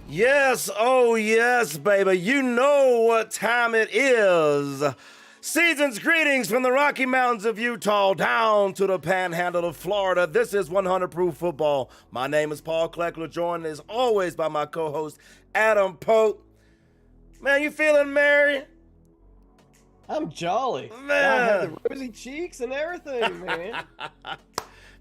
Yes, oh yes, baby. You know what time it is. Season's greetings from the Rocky Mountains of Utah down to the panhandle of Florida. This is 100 Proof Football. My name is Paul Kleckler, joined as always by my co-host, Adam Pope. Man, you feeling merry? I'm jolly. Man. I have the rosy cheeks and everything, man.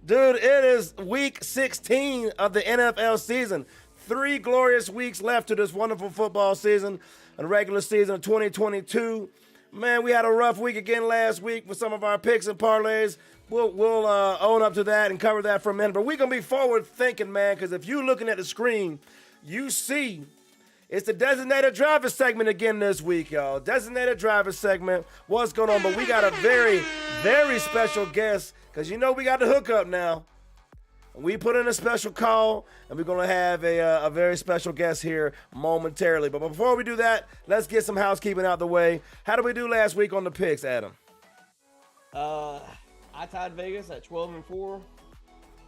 Dude, it is week 16 of the NFL season. 3 glorious weeks left to this wonderful football season, a regular season of 2022. Man, we had a rough week again last week with some of our picks and parlays. We'll own up to that and cover that for a minute. But we're going to be forward thinking, man, because if you're looking at the screen, you see it's the designated driver segment again this week, y'all. Designated driver segment. What's going on? But we got a very, very special guest because you know we got the hookup now. We put in a special call, and we're going to have a very special guest here momentarily. But before we do that, let's get some housekeeping out the way. How did we do last week on the picks, Adam? I tied Vegas at 12-4,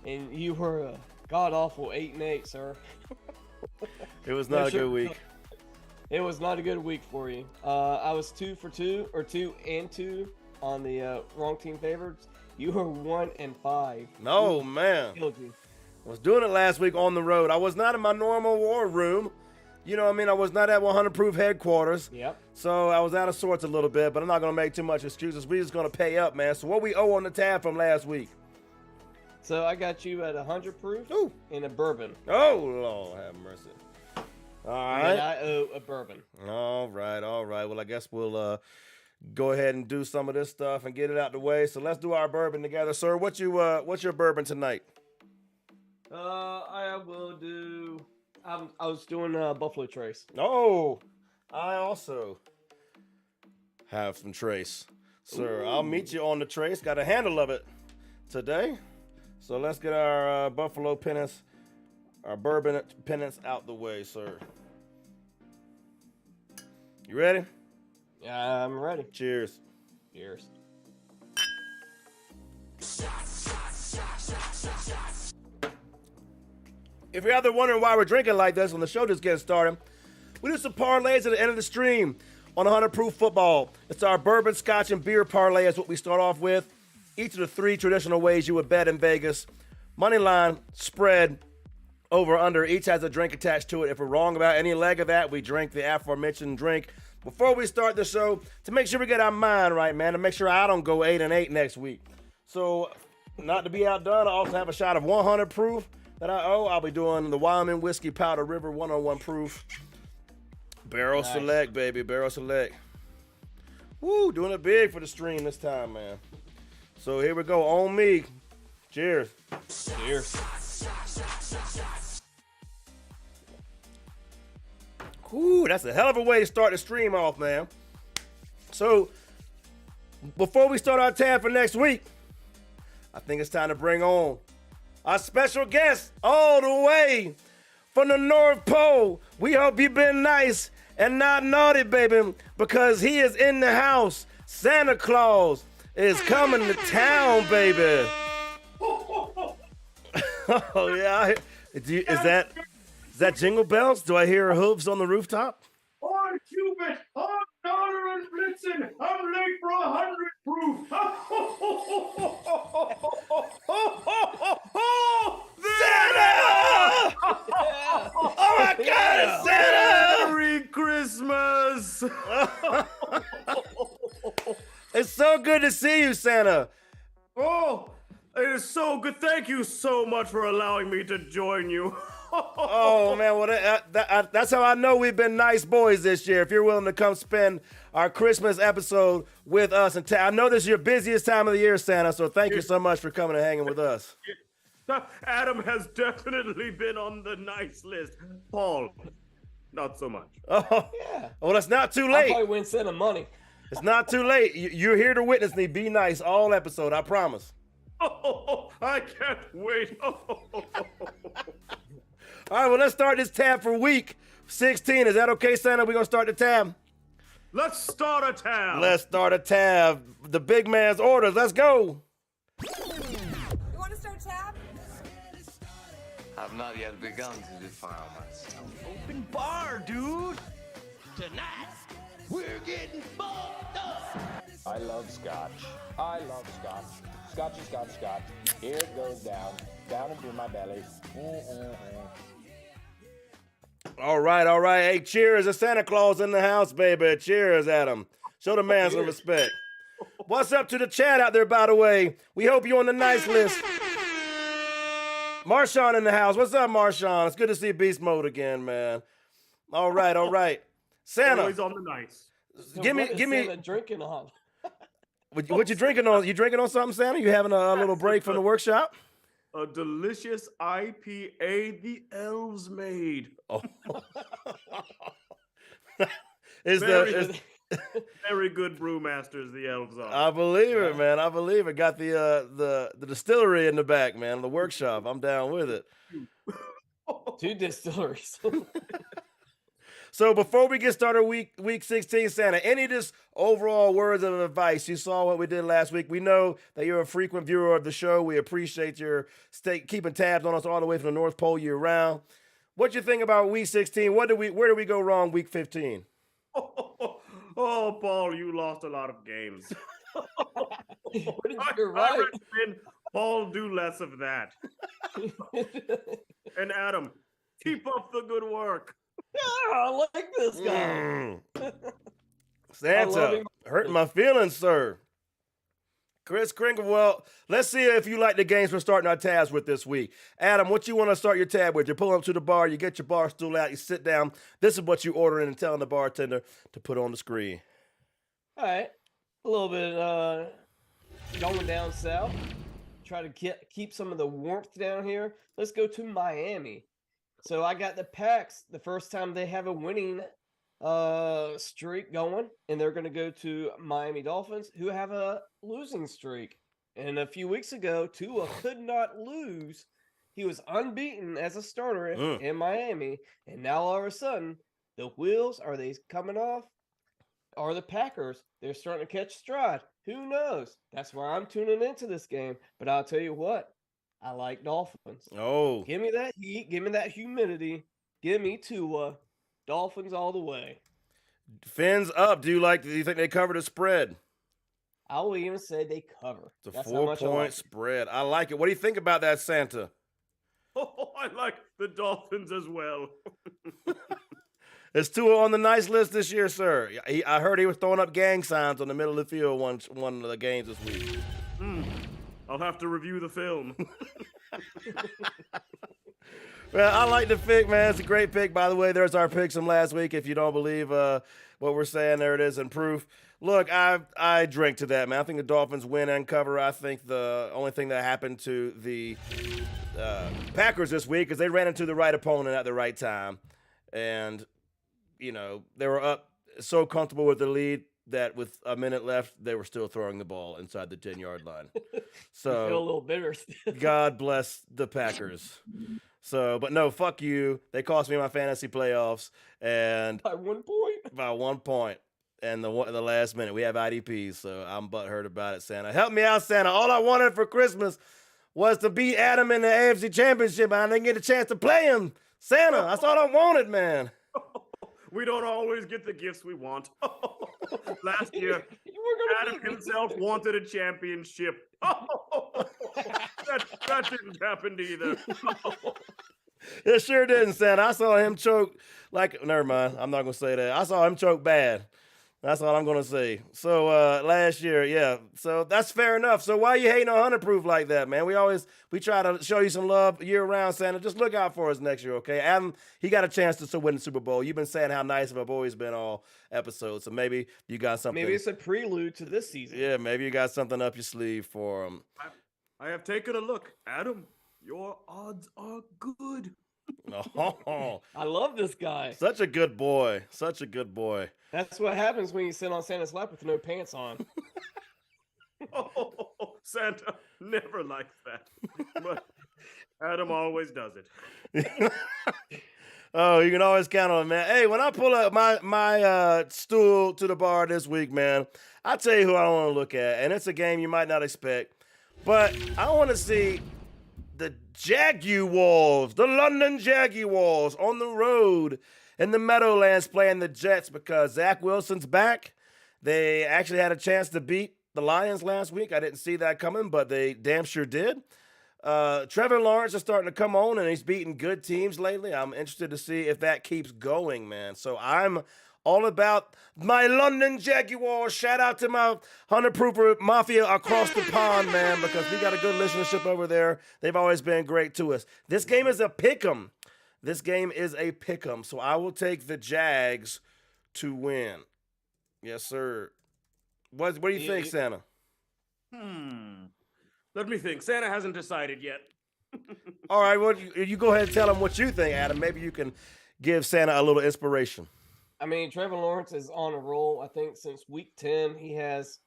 and you were a god-awful 8-8, sir. It was not a good week. It was not a good week for you. I was 2 for 2, or 2-2 on the wrong team favorites. You were 1-5. No, man. Killed you. I was doing it last week on the road. I was not in my normal war room. You know what I mean? I was not at 100 Proof headquarters. Yep. So I was out of sorts a little bit, but I'm not going to make too much excuses. We're just going to pay up, man. So what we owe on the tab from last week? So I got you at 100 Proof Ooh. in a bourbon. Oh, Lord have mercy. All right. And I owe a bourbon. All right. Well, I guess we'll go ahead and do some of this stuff and get it out the way. So let's do our bourbon together, sir. What's your bourbon tonight? I will do. I was doing Buffalo Trace. Oh, I also have some Trace, sir. I'll meet you on the Trace. Got a handle of it today. So let's get our Buffalo pennants, our bourbon pennants out the way, sir. You ready? Yeah, I'm ready. Cheers. Cheers. If you're out there wondering why we're drinking like this when the show just getting started, we do some parlays at the end of the stream on 100 Proof Football. It's our bourbon, scotch, and beer parlay is what we start off with. Each of the 3 traditional ways you would bet in Vegas. Money line, spread, over, under. Each has a drink attached to it. If we're wrong about any leg of that, we drink the aforementioned drink before we start the show to make sure we get our mind right, man, to make sure I don't go 8-8 next week. So, not to be outdone, I also have a shot of 100 Proof that I owe. I'll be doing the Wyoming Whiskey Powder River 101 Proof. Barrel Select, baby. Barrel Select. Woo, doing it big for the stream this time, man. So here we go. On me. Cheers. Cheers. Woo, that's a hell of a way to start the stream off, man. So, before we start our tab for next week, I think it's time to bring on our special guest all the way from the North Pole. We hope you've been nice and not naughty, baby, because he is in the house. Santa Claus is coming to town, baby. Oh, yeah. Is that Jingle Bells? Do I hear hooves on the rooftop? On Cupid, on Donner and Blitzen, I'm late for 100 Proof. Santa! Oh my God, it's Santa! Merry Christmas! It's so good to see you, Santa. Oh, it is so good. Thank you so much for allowing me to join you. Oh, man, well, that's how I know we've been nice boys this year. If you're willing to come spend our Christmas episode with us. And I know this is your busiest time of the year, Santa, so thank you so much for coming and hanging with us. Adam has definitely been on the nice list. Paul, not so much. Oh, Yeah. well, it's not too I late. probably win Santa money. It's not too late. You're here to witness me. Be nice all episode, I promise. Oh, I can't wait. All right, well, let's start this tab for week 16. Is that okay, Santa? We're going to start the tab? Let's start a tab. Let's start a tab. The big man's orders. Let's go. You want to start tab? I've not yet begun to defile myself. Open bar, dude. Tonight, we're getting fucked up. I love scotch. I love scotch. Scotchy, scotch, scotch. Here it goes down into my belly. All right. Hey, cheers. There's Santa Claus in the house, baby. Cheers, Adam. Show the man some respect. What's up to the chat out there, by the way? We hope you're on the nice list. Marshawn in the house. What's up, Marshawn? It's good to see Beast Mode again, man. All right. Santa, Always on the nice. give What is me. Santa drinking on? What you drinking on? You drinking on something, Santa? You having a little break from the workshop? A delicious IPA the elves made. Oh. Very good brewmasters the elves are. I believe it, man. I believe it. Got the distillery in the back, man. The workshop. I'm down with it. 2 distilleries. So before we get started, week 16, Santa, any just overall words of advice? You saw what we did last week. We know that you're a frequent viewer of the show. We appreciate your keeping tabs on us all the way from the North Pole year round. What you think about week 16? Where did we go wrong week 15? Oh, Paul, you lost a lot of games. You're I right. recommend Paul do less of that. And Adam, keep up the good work. Yeah, I like this guy. I love Santa, him. hurting my feelings, sir. Chris Kringle, well, let's see if you like the games we're starting our tabs with this week. Adam, what you want to start your tab with? You pull up to the bar, you get your bar stool out, you sit down. This is what you ordering and telling the bartender to put on the screen. All right, a little bit going down south. Try to keep some of the warmth down here. Let's go to Miami. So I got the Packs the first time they have a winning streak going, and they're going to go to Miami Dolphins, who have a losing streak. And a few weeks ago, Tua could not lose. He was unbeaten as a starter in Miami, and now all of a sudden, the wheels, are they coming off? Are the Packers? They're starting to catch stride. Who knows? That's why I'm tuning into this game. But I'll tell you what, I like Dolphins. Oh. Give me that heat. Give me that humidity. Give me Tua. Dolphins all the way. Fins up. Do you think they cover the spread? I will even say they cover. It's a That's how much I 4-point like it. spread. I like it. What do you think about that, Santa? Oh, I like the Dolphins as well. Is Tua on the nice list this year, sir? I heard he was throwing up gang signs on the middle of the field one of the games this week. I'll have to review the film. Well, I like the pick, man. It's a great pick. By the way, there's our picks from last week. If you don't believe what we're saying, there it is in proof. Look, I drink to that, man. I think the Dolphins win and cover. I think the only thing that happened to the Packers this week is they ran into the right opponent at the right time. And, they were up so comfortable with the lead that with a minute left, they were still throwing the ball inside the 10-yard line. So I feel a little bitter. God bless the Packers. So, but no, fuck you. They cost me my fantasy playoffs, and By 1 point? by 1 point. And the last minute, we have IDPs, so I'm butthurt about it, Santa. Help me out, Santa. All I wanted for Christmas was to beat Adam in the AFC Championship, and I didn't get a chance to play him. Santa, that's all I wanted, man. We don't always get the gifts we want. Last year, Adam himself wanted a championship. That didn't happen either. It sure didn't, Santa. I saw him choke never mind. I'm not going to say that. I saw him choke bad. That's all I'm going to say. So last year, yeah. So that's fair enough. So why you hating on 100 proof like that, man? We try to show you some love year round, Santa. Just look out for us next year, okay? Adam, he got a chance to win the Super Bowl. You've been saying how nice of a boy he's been all episode. So maybe you got something. Maybe it's a prelude to this season. Yeah, maybe you got something up your sleeve for him. I have taken a look. Adam, your odds are good. Oh, I love this guy. such a good boy. Such a good boy. That's what happens when you sit on Santa's lap with no pants on. Oh, Santa never likes that. But Adam always does it. Oh, you can always count on it, man. Hey, when I pull up my stool to the bar this week, man, I'll tell you who I want to look at. And it's a game you might not expect. But I want to see the Jaguars, the London Jaguars on the road in the Meadowlands playing the Jets because Zach Wilson's back. They actually had a chance to beat the Lions last week. I didn't see that coming, but they damn sure did. Trevor Lawrence is starting to come on, and he's beating good teams lately. I'm interested to see if that keeps going, man. So I'm all about my London Jaguars. Shout out to my 100 Proofer Mafia across the pond, man, because we got a good listenership over there. They've always been great to us. This game is a pick'em. This game is a pick'em. So I will take the Jags to win. Yes, sir. What do you think, Santa? Let me think. Santa hasn't decided yet. All right, well, you go ahead and tell him what you think, Adam. Maybe you can give Santa a little inspiration. I mean, Trevor Lawrence is on a roll. I think since week 10, he has,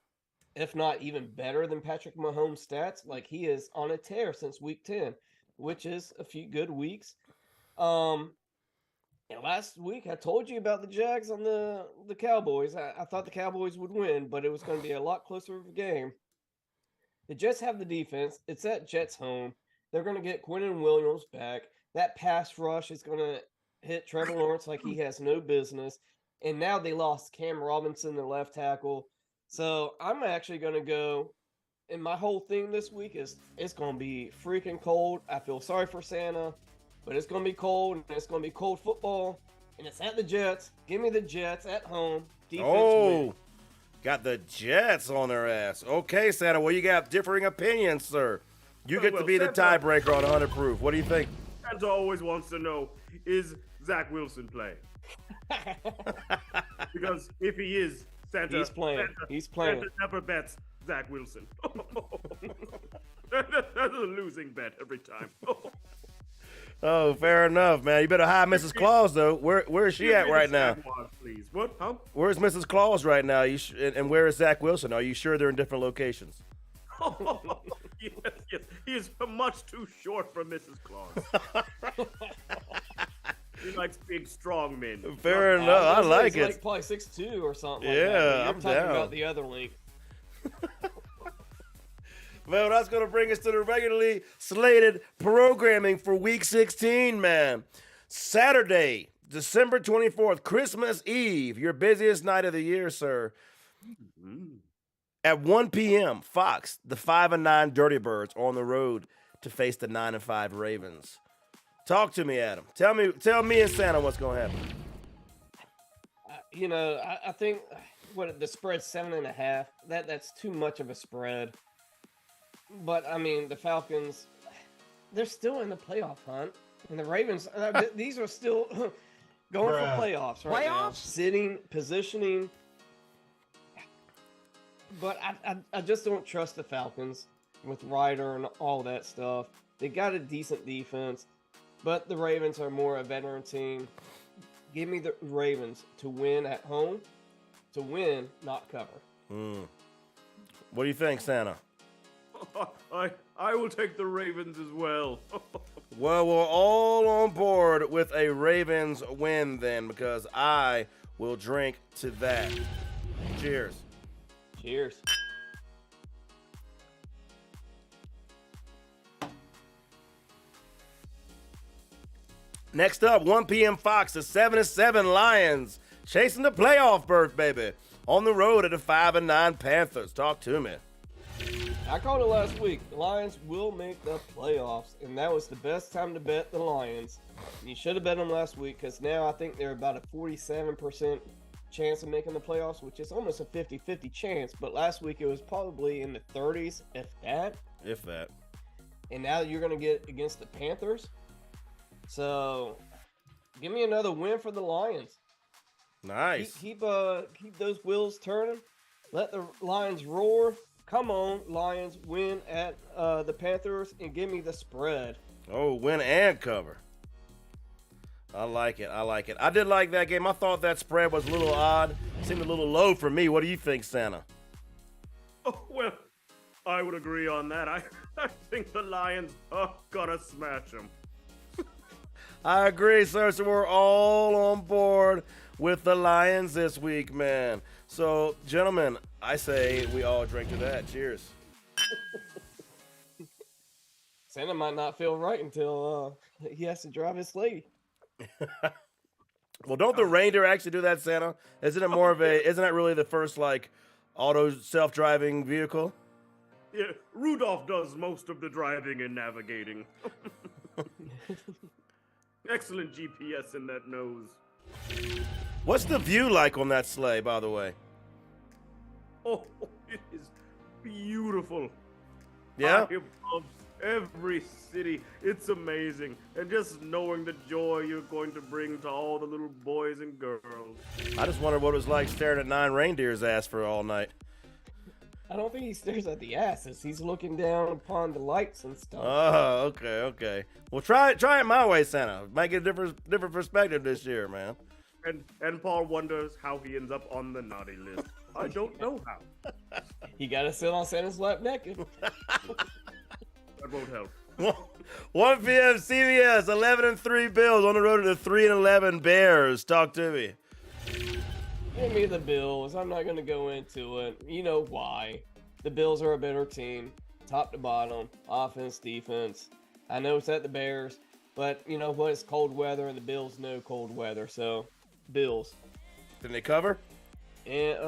if not even better than Patrick Mahomes' stats. Like, he is on a tear since week 10, which is a few good weeks. And last week, I told you about the Jags on the Cowboys. I thought the Cowboys would win, but it was going to be a lot closer of a game. The Jets have the defense. It's at Jets home. They're going to get Quinnen Williams back. That pass rush is going to hit Trevor Lawrence like he has no business. And now they lost Cam Robinson, their left tackle. So I'm actually going to go, and my whole thing this week is it's going to be freaking cold. I feel sorry for Santa, but it's going to be cold, and it's going to be cold football. And it's at the Jets. Give me the Jets at home. Defense win. got the Jets on their ass. Okay, Santa, well, you got differing opinions, sir. You get to be the tiebreaker on 100 proof. What do you think? Santa always wants to know, is Zach Wilson playing? Because if he is, Santa... He's playing. He's playing. Santa never bets Zach Wilson. That's a losing bet every time. Oh, fair enough, man. You better hide Mrs. Claus, though. Where is she at right now? Please. What? Huh? Where's Mrs. Claus right now? And where is Zach Wilson? Are you sure they're in different locations? Yes. He is much too short for Mrs. Claus. He likes big, strong men. Fair enough. I like it. Like probably 6'2" or something. Yeah, like that. You're I'm talking down. about the other link. Well, that's going to bring us to the regularly slated programming for Week 16, man. Saturday, December 24th, Christmas Eve, your busiest night of the year, sir. At 1 p.m., Fox, the 5-9 Dirty Birds, on the road to face the 9-5 Ravens. Talk to me, Adam. Tell me and Santa what's going to happen. I think the spread's 7.5. That's too much of a spread. But I mean, the Falcons, they're still in the playoff hunt, and the Ravens, these are still going for playoffs right now. Sitting, positioning. But I just don't trust the Falcons with Ryder and all that stuff. They got a decent defense, but the Ravens are more a veteran team. Give me the Ravens to win at home, to win, not cover. What do you think, Santa? I will take the Ravens as well. Well, we're all on board with a Ravens win then, because I will drink to that. Cheers. Cheers. Next up, 1 p.m. Fox, the 7-7 Lions, chasing the playoff berth, baby, on the road at the 5-9 Panthers. Talk to me. I called it last week. The Lions will make the playoffs, and that was the best time to bet the Lions. You should have bet them last week, because now I think they're about a 47% chance of making the playoffs, which is almost a 50-50 chance, but last week it was probably in the 30s, if that. If that. And now you're going to get against the Panthers. So, give me another win for the Lions. Nice. Keep those wheels turning. Let the Lions roar. Come on, Lions, win at the Panthers and give me the spread. Oh, win and cover. I like it. I did like that game. I thought that spread was a little odd. Seemed a little low for me. What do you think, Santa? Oh, well, I would agree on that. I think the Lions are gonna smash them. I agree, sir. So we're all on board with the Lions this week, man. So, gentlemen, I say we all drink to that. Cheers. Santa might not feel right until he has to drive his sleigh. Well, don't the reindeer actually do that, Santa? Isn't that really the first, auto self-driving vehicle? Yeah, Rudolph does most of the driving and navigating. Excellent GPS in that nose. What's the view like on that sleigh, by the way? Oh, it is beautiful. Yeah? High above every city. It's amazing. And just knowing the joy you're going to bring to all the little boys and girls. I just wondered what it was like staring at 9 reindeer's ass for all night. I don't think he stares at the asses. He's looking down upon the lights and stuff. Oh, okay. Well, try it my way, Santa. Might get a different perspective this year, man. And Paul wonders how he ends up on the naughty list. I don't know how. He got to sit on Santa's lap naked. That won't help. 1 p.m. CBS, 11-3 Bills on the road to the 3-11 Bears. Talk to me. Give me the Bills. I'm not going to go into it. You know why. The Bills are a better team, top to bottom, offense, defense. I know it's at the Bears, but you know what? It's cold weather, and the Bills know cold weather. So, Bills. Can they cover? And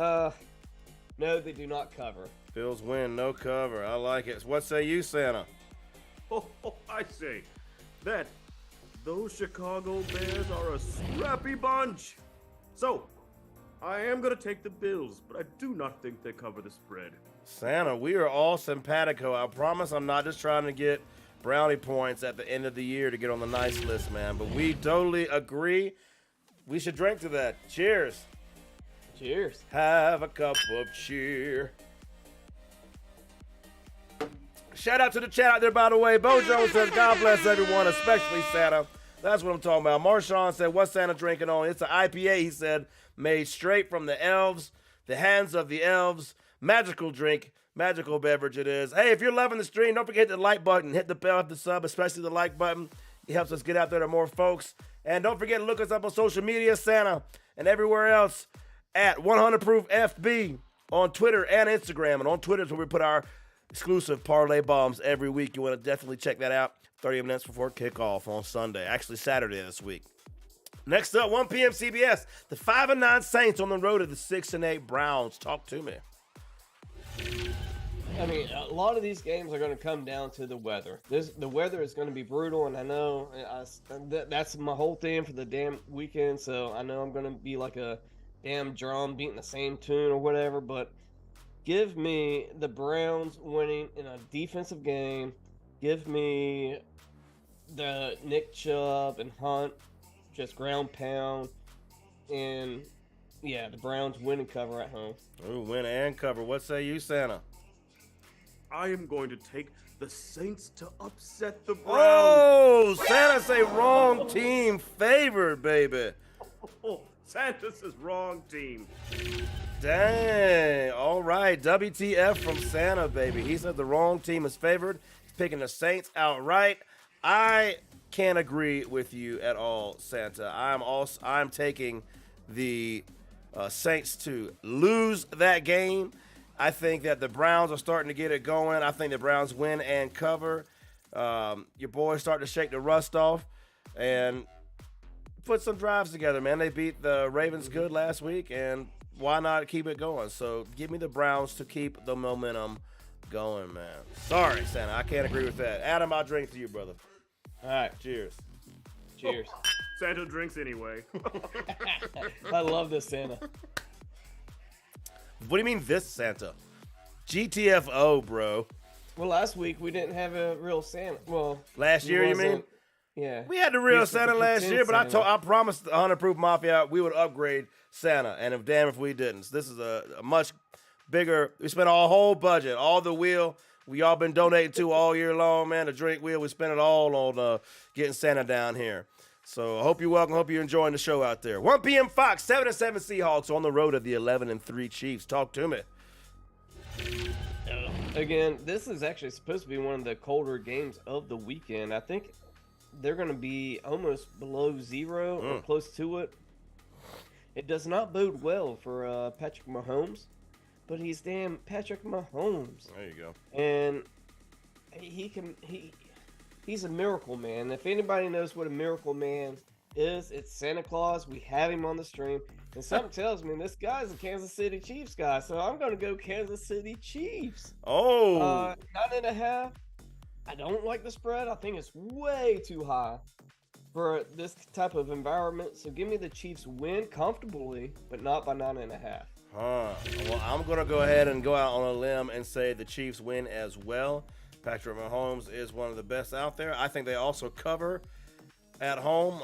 no, they do not cover. Bills win, no cover. I like it. What say you, Santa? Oh, I say that those Chicago Bears are a scrappy bunch. So, I am going to take the Bills, but I do not think they cover the spread. Santa, we are all simpatico. I promise I'm not just trying to get brownie points at the end of the year to get on the nice list, man. But we totally agree. We should drink to that. Cheers. Cheers. Have a cup of cheer. Shout out to the chat out there, by the way. Bo Jones says, God bless everyone, especially Santa. That's what I'm talking about. Marshawn said, what's Santa drinking on? It's an IPA, he said, made straight from the elves, the hands of the elves. Magical drink, magical beverage it is. Hey, if you're loving the stream, don't forget the like button. Hit the bell at the sub, especially the like button. It helps us get out there to more folks. And don't forget to look us up on social media, Santa, and everywhere else at 100 Proof FB on Twitter and Instagram. And on Twitter is where we put our exclusive parlay bombs every week. You want to definitely check that out 30 minutes before kickoff on Sunday. Actually, Saturday this week. Next up, 1 p.m. CBS. The 5-9 Saints on the road to the 6-8 Browns. Talk to me. I mean, a lot of these games are going to come down to the weather. The weather is going to be brutal, and I know that's my whole thing for the damn weekend, so I know I'm going to be like a damn drum beating the same tune or whatever, but give me the Browns winning in a defensive game. Give me the Nick Chubb and Hunt just ground pound. And, yeah, the Browns win and cover at home. Ooh, win and cover. What say you, Santa? I am going to take the Saints to upset the Browns. Oh, Santa say wrong team favored, baby. Oh, Santa says wrong team. Dang. All right. WTF from Santa, baby. He said the wrong team is favored. He's picking the Saints outright. I can't agree with you at all, Santa. I'm taking the Saints to lose that game. I think that the Browns are starting to get it going. I think the Browns win and cover. Your boys starting to shake the rust off and put some drives together, man. They beat the Ravens good last week, and why not keep it going? So give me the Browns to keep the momentum going, man. Sorry, Santa. I can't agree with that. Adam, I'll drink to you, brother. All right. Cheers. Cheers. Santa drinks anyway. I love this, Santa. What do you mean this Santa? GTFO, bro. Well, last week we didn't have a real Santa. Well, Last year, you mean? Yeah. We had the real He's the Santa last pretend year, but Santa. I promised the 100 Proof Mafia we would upgrade Santa, and if we didn't. So this is a much bigger. We spent our whole budget, all the wheel we all been donating to all year long, man. The drink wheel, we spent it all on getting Santa down here. So I hope you're welcome. Hope you're enjoying the show out there. 1 p.m. Fox, 7-7 Seahawks on the road of the 11-3 Chiefs. Talk to me. Again, this is actually supposed to be one of the colder games of the weekend. I think they're going to be almost below zero or close to it. It does not bode well for Patrick Mahomes, but he's damn Patrick Mahomes. There you go. And he's a miracle man. If anybody knows what a miracle man is, it's Santa Claus. We have him on the stream. And something tells me this guy's a Kansas City Chiefs guy. So I'm going to go Kansas City Chiefs. Oh. 9.5. I don't like the spread. I think it's way too high for this type of environment. So give me the Chiefs win comfortably, but not by 9.5. Well, I'm going to go ahead and go out on a limb and say the Chiefs win as well. Patrick Mahomes is one of the best out there. I think they also cover at home.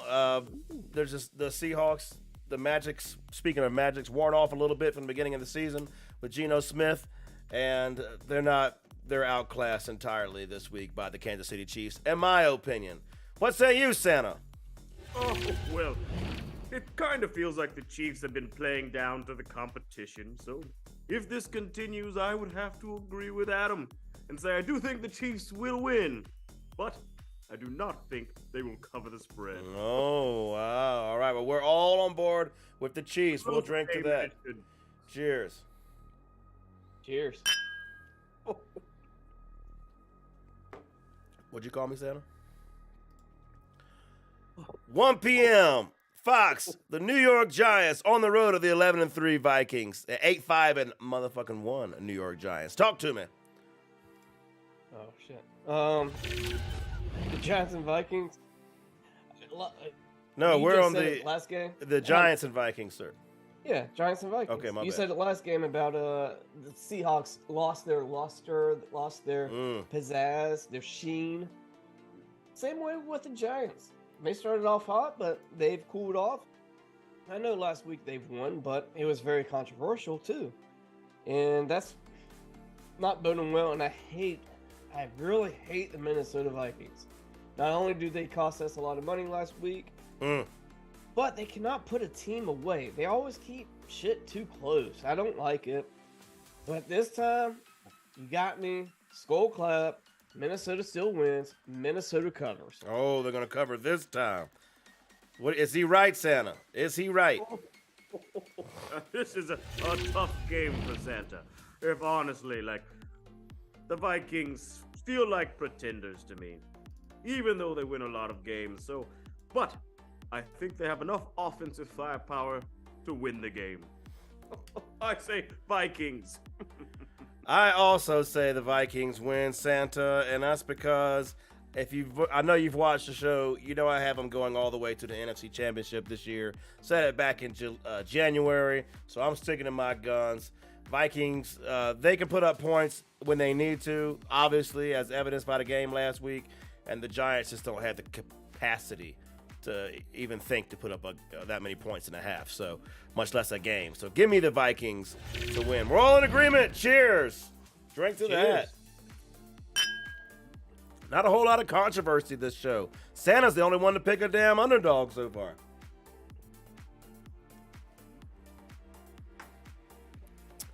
There's just the Seahawks, the Magics, speaking of Magics, worn off a little bit from the beginning of the season with Geno Smith, and they're outclassed entirely this week by the Kansas City Chiefs, in my opinion. What say you, Santa? Oh, well, it kind of feels like the Chiefs have been playing down to the competition, so if this continues, I would have to agree with Adam and say I do think the Chiefs will win, but I do not think they will cover the spread. Oh, wow. All right, well, we're all on board with the Chiefs. We'll drink to that. Cheers. Cheers. What'd you call me, Santa? 1 p.m. Fox, the New York Giants on the road of the 11-3 Vikings. 8-5 and motherfucking 1 New York Giants. Talk to me. Oh, shit. The Giants and Vikings. No, You we're just on said the it last game. The Giants and Vikings, sir. Yeah, Giants and Vikings. Okay, my You bad. said it last game about the Seahawks lost their luster, lost their pizzazz, their sheen. Same way with the Giants. They started off hot, but they've cooled off. I know last week they've won, but it was very controversial too. And that's not boding well, and I really hate the Minnesota Vikings. Not only do they cost us a lot of money last week, but they cannot put a team away. They always keep shit too close. I don't like it. But this time, you got me. Skull clap. Minnesota still wins. Minnesota covers. Oh, they're going to cover this time. What is he right, Santa? Is he right? This is a tough game for Santa. If honestly, like, the Vikings feel like pretenders to me, even though they win a lot of games. So, but I think they have enough offensive firepower to win the game. I say Vikings. I also say the Vikings win, Santa, and that's because I know you've watched the show. You know I have them going all the way to the NFC Championship this year. Said it back in January, so I'm sticking to my guns. Vikings, they can put up points when they need to, obviously, as evidenced by the game last week, and the Giants just don't have the capacity to even think to put up that many points and a half, so much less a game. So give me the Vikings to win. We're all in agreement. Cheers. Drink to that. Not a whole lot of controversy this show. Santa's the only one to pick a damn underdog so far.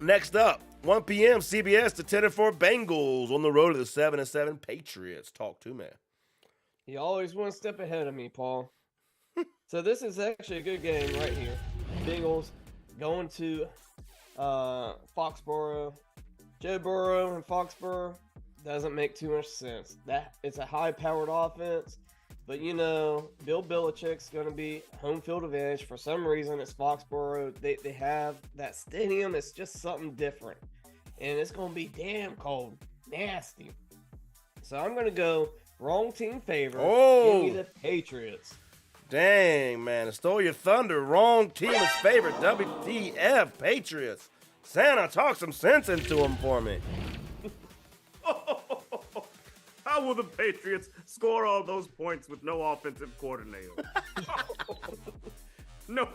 Next up, 1 p.m. CBS, the 10-4 Bengals on the road to the 7-7 Patriots. Talk to me. You always one step ahead of me, Paul. So this is actually a good game right here. Bengals going to Foxborough. Joe Burrow and Foxborough doesn't make too much sense. That it's a high-powered offense, but you know Bill Belichick's going to be home field advantage. For some reason, it's Foxborough. They have that stadium. It's just something different, and it's going to be damn cold, nasty. So I'm going to go wrong team favorite. Oh. Give me the Patriots. Dang, man. I stole your thunder. Wrong team is favorite. WTF, Patriots. Santa, talk some sense into them for me. How will the Patriots score all those points with no offensive coordinator? No.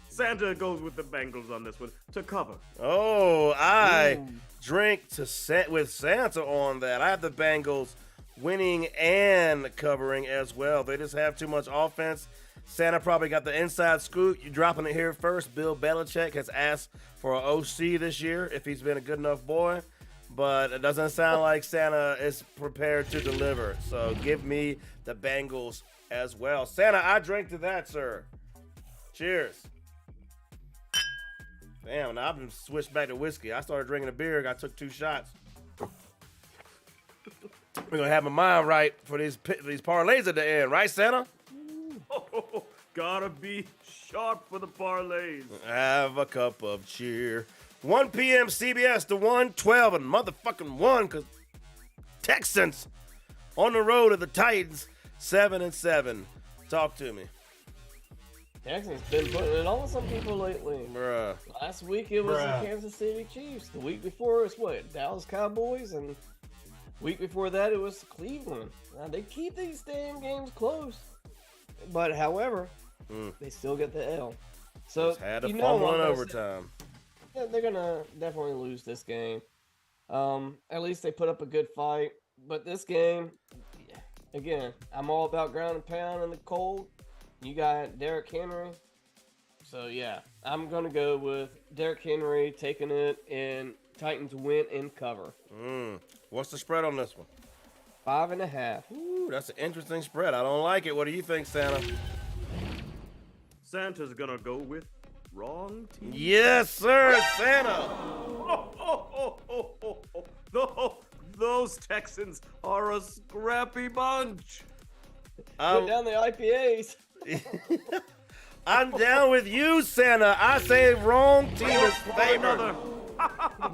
Santa goes with the Bengals on this one to cover. Oh, I drink with Santa on that. I have the Bengals winning and covering as well. They just have too much offense. Santa probably got the inside scoop. You're dropping it here first. Bill Belichick has asked for an OC this year if he's been a good enough boy. But it doesn't sound like Santa is prepared to deliver. So give me the Bengals as well. Santa, I drink to that, sir. Cheers. Damn, now I've been switched back to whiskey. I started drinking a beer. I took 2 shots. We're going to have my mind right for these parlays at the end. Right, Santa? Oh, gotta be sharp for the parlays. Have a cup of cheer. 1 p.m. CBS to 112 and motherfucking 1 because Texans on the road to the Titans 7-7. Talk to me. Texans been putting it on some people lately. Bruh. Last week it was the Kansas City Chiefs. The week before it was what? Dallas Cowboys, and week before that it was Cleveland. Now they keep these damn games close. But however, they still get the L. So Just had a fumble in overtime. Yeah, they're gonna definitely lose this game. At least they put up a good fight. But this game, again, I'm all about ground and pound in the cold. You got Derrick Henry. So yeah, I'm gonna go with Derrick Henry taking it and Titans win and cover. What's the spread on this one? 5.5. Ooh, that's an interesting spread. I don't like it. What do you think, Santa? Santa's gonna go with wrong team. Yes, sir, Santa. Those Texans are a scrappy bunch. Put down the IPAs. I'm down with you, Santa. I say wrong team is favored.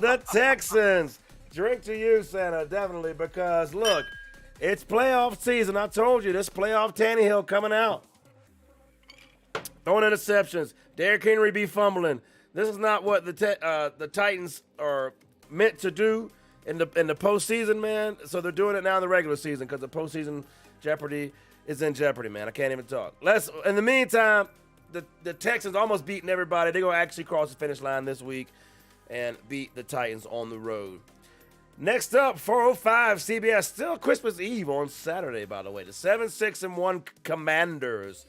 The Texans. Drink to you, Santa, definitely, because, look, it's playoff season. I told you, this playoff Tannehill coming out. Throwing interceptions. Derrick Henry be fumbling. This is not what the Titans are meant to do in the postseason, man. So they're doing it now in the regular season because the postseason jeopardy is in jeopardy, man. I can't even talk. In the meantime, the Texans almost beating everybody. They're going to actually cross the finish line this week and beat the Titans on the road. Next up, 4:05 CBS. Still Christmas Eve on Saturday, by the way. The 7-6-1 Commanders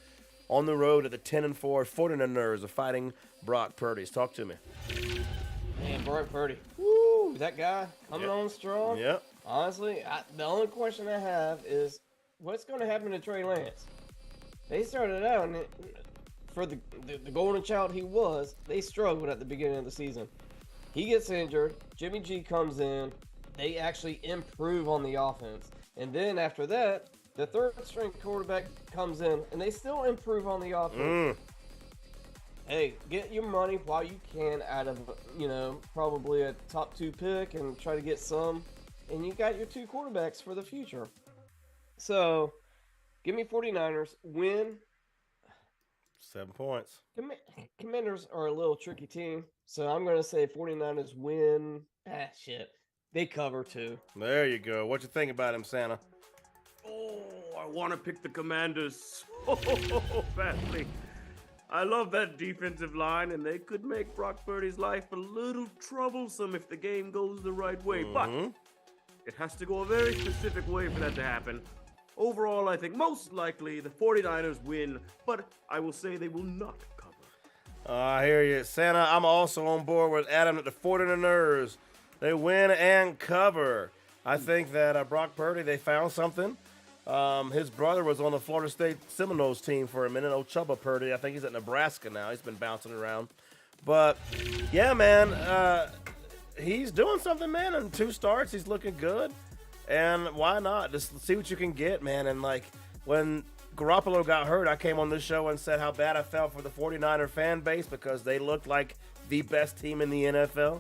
on the road at the 10-4 49ers are fighting Brock Purdy. Talk to me. Man, Brock Purdy. Woo, that guy coming on strong. Yep. Honestly, the only question I have is what's going to happen to Trey Lance? They started out, and for the golden child he was, they struggled at the beginning of the season. He gets injured. Jimmy G comes in. They actually improve on the offense. And then after that, the third-string quarterback comes in, and they still improve on the offense. Hey, get your money while you can out of, probably a top 2 pick and try to get some. And you got your 2 quarterbacks for the future. So, give me 49ers, win. 7 points. Commanders are a little tricky team. So, I'm going to say 49ers win. They cover too. There you go. What you think about him, Santa? Oh, I want to pick the Commanders so badly. I love that defensive line, and they could make Brock Purdy's life a little troublesome if the game goes the right way. But it has to go a very specific way for that to happen. Overall, I think most likely the 49ers win, but I will say they will not cover. I hear you. Santa, I'm also on board with Adam at the 49ers. They win and cover. I think that Brock Purdy, they found something. His brother was on the Florida State Seminoles team for a minute. Old Chubba Purdy. I think he's at Nebraska now. He's been bouncing around. But, yeah, man, he's doing something, man. In 2 starts, he's looking good. And why not? Just see what you can get, man. And, when Garoppolo got hurt, I came on this show and said how bad I felt for the 49er fan base because they looked like the best team in the NFL.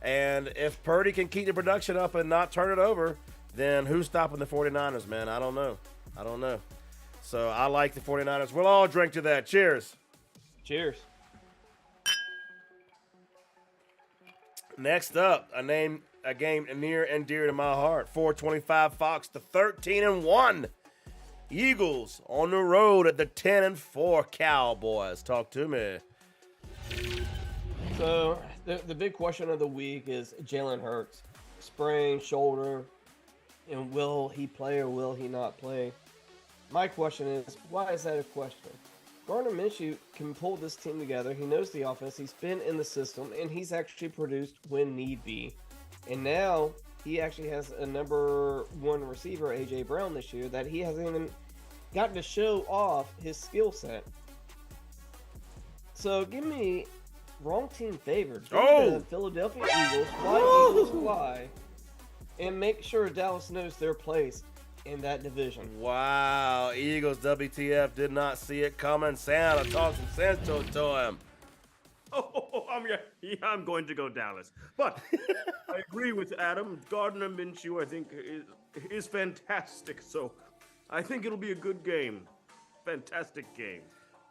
And if Purdy can keep the production up and not turn it over, then who's stopping the 49ers, man? I don't know. So I like the 49ers. We'll all drink to that. Cheers. Cheers. Next up, a game near and dear to my heart. 425 Fox, the 13-1 Eagles on the road at the 10-4 Cowboys. Talk to me. So the big question of the week is Jalen Hurts. Sprain, shoulder, and will he play or will he not play? My question is, why is that a question? Gardner Minshew can pull this team together. He knows the offense. He's been in the system, and he's actually produced when need be. And now he actually has a number 1 receiver, A.J. Brown, this year that he hasn't even gotten to show off his skill set. So give me wrong team favored. The Philadelphia Eagles, Eagles fly, and make sure Dallas knows their place in that division. Wow, Eagles WTF, did not see it coming. Santa, talk some sense to him. I'm going to go Dallas. But I agree with Adam. Gardner Minshew, I think, is fantastic. So I think it'll be a good game. Fantastic game.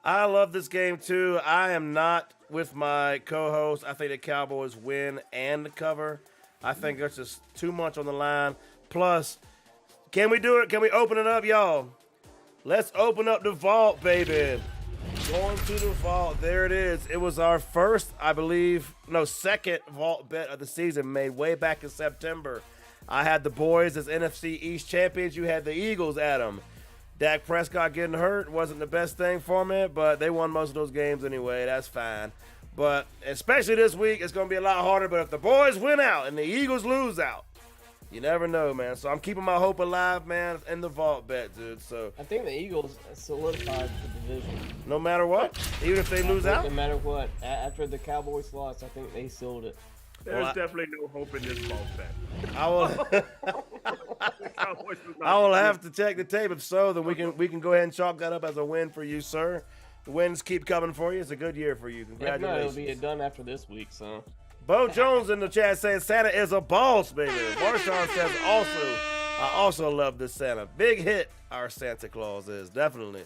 I love this game, too. I am not with my co-host. I think the Cowboys win and cover. I think there's just too much on the line. Plus, can we do it? Can we open it up, y'all? Let's open up the vault, baby. Going to the vault. There it is. It was our first, second vault bet of the season made way back in September. I had the boys as NFC East champions. You had the Eagles, Adam. Dak Prescott getting hurt wasn't the best thing for me, but they won most of those games anyway. That's fine. But especially this week, it's going to be a lot harder. But if the boys win out and the Eagles lose out, you never know, man. So I'm keeping my hope alive, man, in the vault bet, dude. So I think the Eagles solidified the division. No matter what? Even if they lose out? No matter what. After the Cowboys lost, I think they sealed it. There's definitely no hope in this vault bet. I will have to check the tape. If so, then we can go ahead and chalk that up as a win for you, sir. The wins keep coming for you. It's a good year for you. Congratulations. It'll be done after this week, so. Bo Jones in the chat saying Santa is a boss, baby. Marshawn says I also love this Santa. Big hit, our Santa Claus is. Definitely.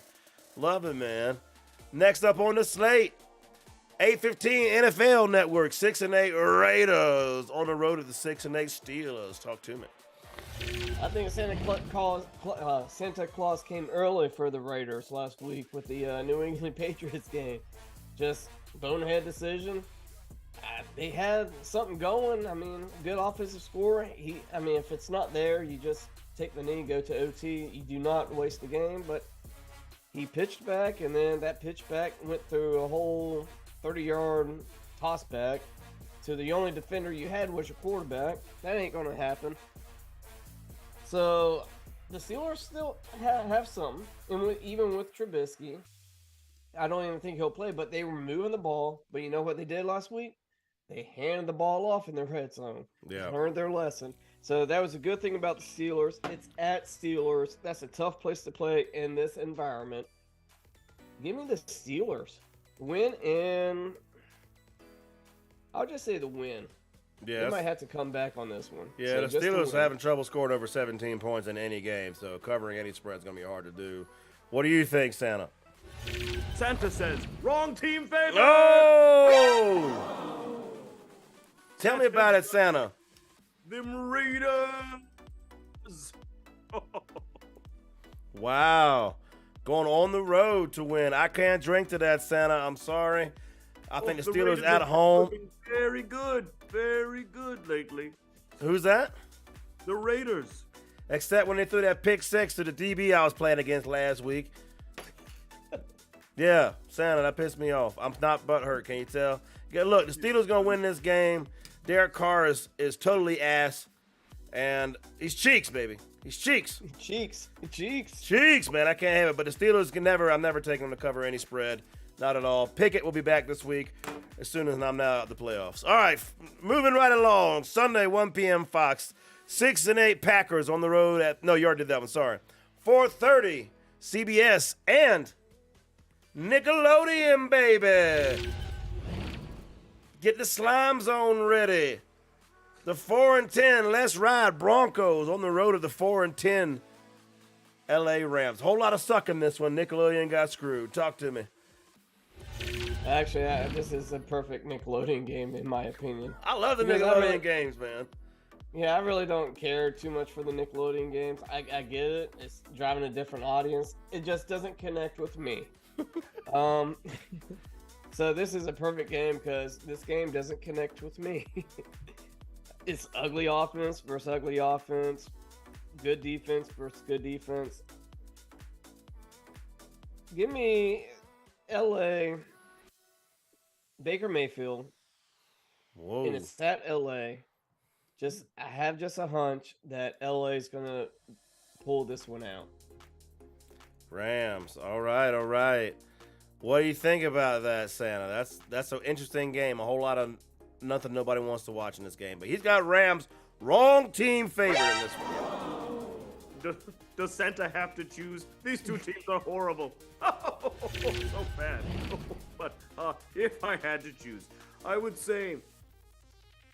Love it, man. Next up on the slate, 8:15 NFL Network, 6-8 Raiders on the road to the 6-8 Steelers. Talk to me. I think Santa Claus came early for the Raiders last week with the New England Patriots game. Just bonehead decision. They had something going. I mean, good offensive score. If it's not there, you just take the knee, go to OT. You do not waste the game. But he pitched back, and then that pitch back went through a whole 30-yard toss back to the only defender you had was your quarterback. That ain't going to happen. So the Steelers still have some, and even with Trubisky, I don't even think he'll play. But they were moving the ball. But you know what they did last week? They handed the ball off in the red zone. Yeah, learned their lesson. So that was a good thing about the Steelers. It's at Steelers. That's a tough place to play in this environment. Give me the Steelers. Win, and I'll just say the win. Yeah, they might have to come back on this one. Yeah, the Steelers are having trouble scoring over 17 points in any game, so covering any spread is going to be hard to do. What do you think, Santa? Santa says, wrong team favorite. Oh! Tell me about it, Santa. Them Raiders. Wow. Going on the road to win. I can't drink to that, Santa. I'm sorry. I think the Steelers Raiders at have home. been very good lately. Who's that? The Raiders. Except when they threw that pick six to the DB I was playing against last week. Yeah, Santa, that pissed me off. I'm not butthurt, can you tell? Yeah, look, the Steelers going to win this game. Derek Carr is totally ass. And he's cheeks, baby. He's cheeks. Cheeks, man. I can't have it. But the Steelers can never. I'm never taking them to cover any spread. Not at all. Pickett will be back this week as soon as I'm now out of the playoffs. All right, moving right along. Sunday, 1 p.m. Fox. 6-8 Packers on the road at. No, you already did that one. Sorry. 4:30 CBS and Nickelodeon, baby. Get the slime zone ready. The 4-10, let's ride Broncos on the road to the 4-10 LA Rams. Whole lot of suck in this one. Nickelodeon got screwed. Talk to me. Actually, this is a perfect Nickelodeon game in my opinion. I love the Nickelodeon games, man. Yeah, I really don't care too much for the Nickelodeon games. I get it. It's driving a different audience. It just doesn't connect with me. So this is a perfect game because this game doesn't connect with me. It's ugly offense versus ugly offense. Good defense versus good defense. Give me LA. Baker Mayfield. Whoa. And it's at LA. I have a hunch that LA is going to pull this one out. Rams. All right. What do you think about that, Santa? That's an interesting game. A whole lot of nothing nobody wants to watch in this game. But he's got Rams wrong team favorite in this one. Does Santa have to choose? These two teams are horrible. So bad. But if I had to choose, I would say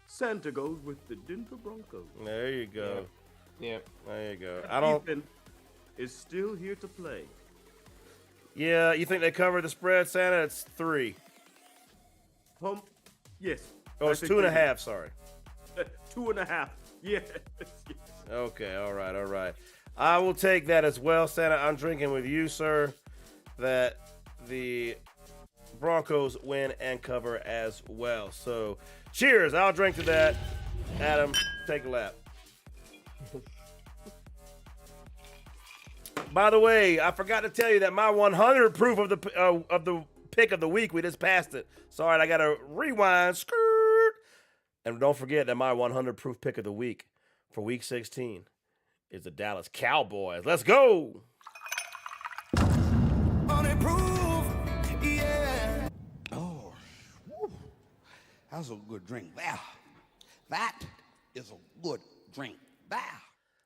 Santa goes with the Denver Broncos. There you go. Yeah. There you go. Ethan is still here to play. Yeah, you think they cover the spread, Santa? It's 3. Yes. Oh, it's 2.5. Sorry. 2.5. Yes. Okay. All right. I will take that as well, Santa. I'm drinking with you, sir, that the Broncos win and cover as well. So, cheers. I'll drink to that. Adam, take a lap. By the way, I forgot to tell you that my 100 proof of the pick of the week, we just passed it. Sorry, I got to rewind. Skirt. And don't forget that my 100 proof pick of the week for week 16 is the Dallas Cowboys. Let's go. Oh, whew. That's a good drink there. That is a good drink there.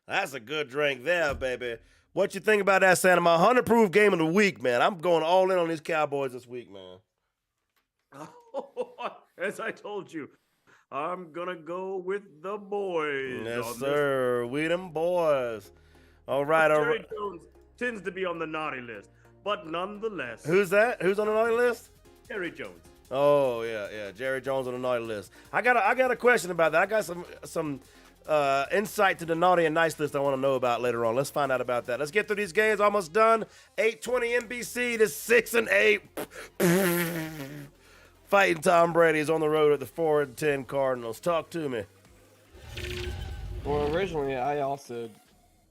That's a good drink there, baby. What you think about that, Santa? My 100 proof game of the week, man. I'm going all in on these Cowboys this week, man. As I told you, I'm going to go with the boys. Yes, sir. We them boys. All right. Jerry Jones tends to be on the naughty list. but nonetheless. Who's that? Who's on the naughty list? Jerry Jones. Oh yeah. Jerry Jones on the naughty list. I got a question about that. I got some insight to the naughty and nice list I want to know about later on. Let's find out about that. Let's get through these games. Almost done. 8:20 NBC to 6-8. Fighting Tom Brady is on the road at the 4-10 Cardinals. Talk to me. Well, originally I also,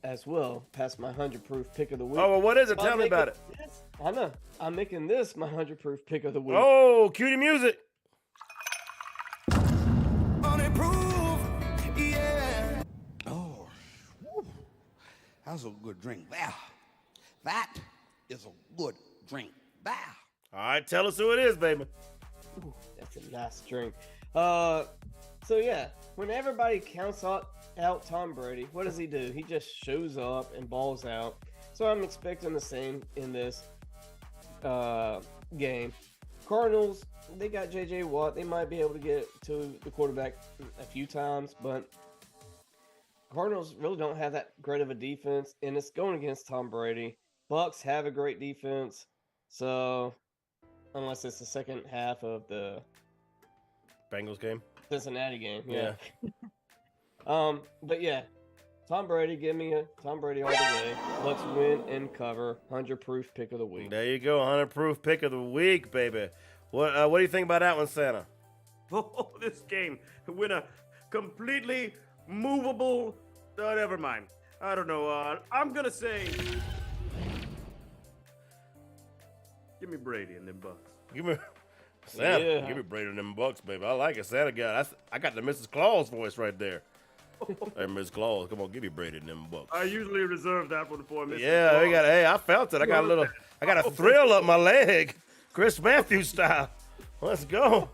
as well, passed my 100 proof pick of the week. Oh, well, what is it? I'm Tell me about it. I know. I'm making this my 100 proof pick of the week. Oh, cutie music. Oh, whew. That's a good drink there. That is a good drink there. All right, tell us who it is, baby. Ooh, that's a nice drink. So yeah, when everybody counts out Tom Brady, what does he do? He just shows up and balls out. So I'm expecting the same in this game. Cardinals, they got J.J. Watt. They might be able to get to the quarterback a few times, but Cardinals really don't have that great of a defense, and it's going against Tom Brady. Bucks have a great defense, so unless it's the second half of the Bengals game. Cincinnati game, yeah. But yeah, Tom Brady, give me a Tom Brady all the way. Let's win and cover. 100 proof pick of the week. There you go, 100 proof pick of the week, baby. What do you think about that one, Santa? Oh, this game. Win a completely movable. Never mind. I don't know. I'm going to say. Give me Brady and them Bucks. Give me Santa. Yeah. Give me Brady and them Bucks, baby. I like it. Santa got. I got the Mrs. Claus voice right there. Hey, Miss Claus, come on, give me Brady and them Bucks. I usually reserve that one for Mr. Yeah, Claus. we got. Hey, I felt it. I got a thrill up my leg, Chris Matthews style. Let's go.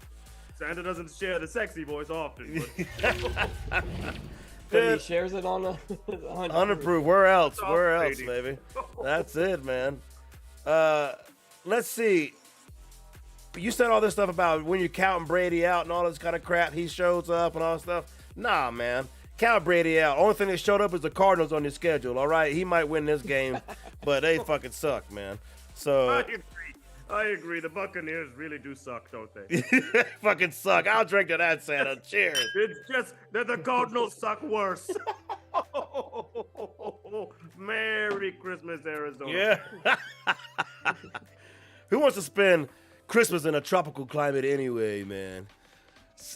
Santa doesn't share the sexy voice often. But he shares it on the 100 proof. Where else? Stop, Where else, Brady. baby? That's it, man. Let's see. You said all this stuff about when you're counting Brady out and all this kind of crap. He shows up and all this stuff. Nah, man. Count Brady out. Only thing that showed up is the Cardinals on your schedule. All right, he might win this game, but they fucking suck, man. So I agree. The Buccaneers really do suck, don't they? fucking suck. I'll drink to that, Santa. Cheers. It's just that the Cardinals suck worse. Merry Christmas, Arizona. Yeah. Who wants to spend Christmas in a tropical climate anyway, man?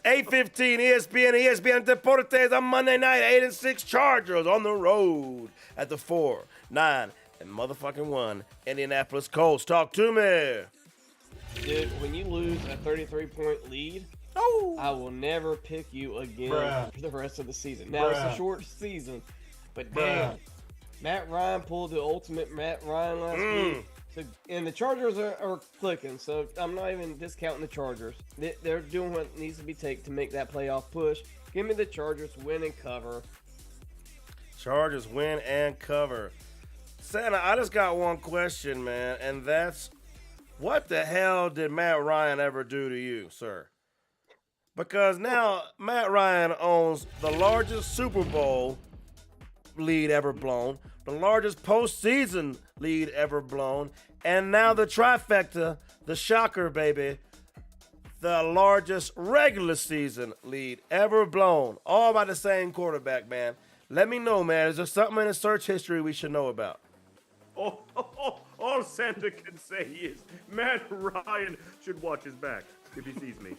8:15 ESPN Deportes on Monday night. 8-6 Chargers on the road at the 4, 9, and motherfucking 1 Indianapolis Colts. Talk to me. Dude, when you lose a 33-point lead, I will never pick you again for the rest of the season. Now, it's a short season, but damn, Matt Ryan pulled the ultimate Matt Ryan last week. So, and the Chargers are clicking, so I'm not even discounting the Chargers. They're doing what needs to be taken to make that playoff push. Give me the Chargers win and cover. Chargers win and cover. Santa, I just got one question, man, and that's, what the hell did Matt Ryan ever do to you, sir? Because now Matt Ryan owns the largest Super Bowl lead ever blown, the largest postseason lead ever blown, and now the trifecta, the shocker, baby, the largest regular season lead ever blown, all by the same quarterback, man. Let me know, man. Is there something in his search history we should know about? All Santa can say is Matt Ryan should watch his back if he sees me.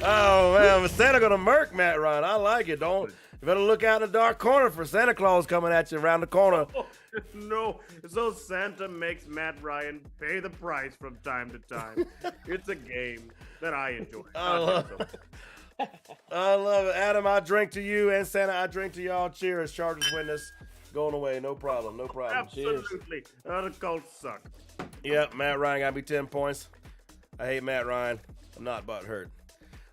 Oh, man, Santa gonna murk Matt Ryan. I like it. You better look out in the dark corner for Santa Claus coming at you around the corner. No, so Santa makes Matt Ryan pay the price from time to time. It's a game that I enjoy. I love it. Adam, I drink to you, and Santa, I drink to y'all. Cheers. Chargers win this. Going away. No problem. No problem. Cheers. Absolutely. The Colts suck. Yep, Matt Ryan got me 10 points. I hate Matt Ryan. I'm not butthurt.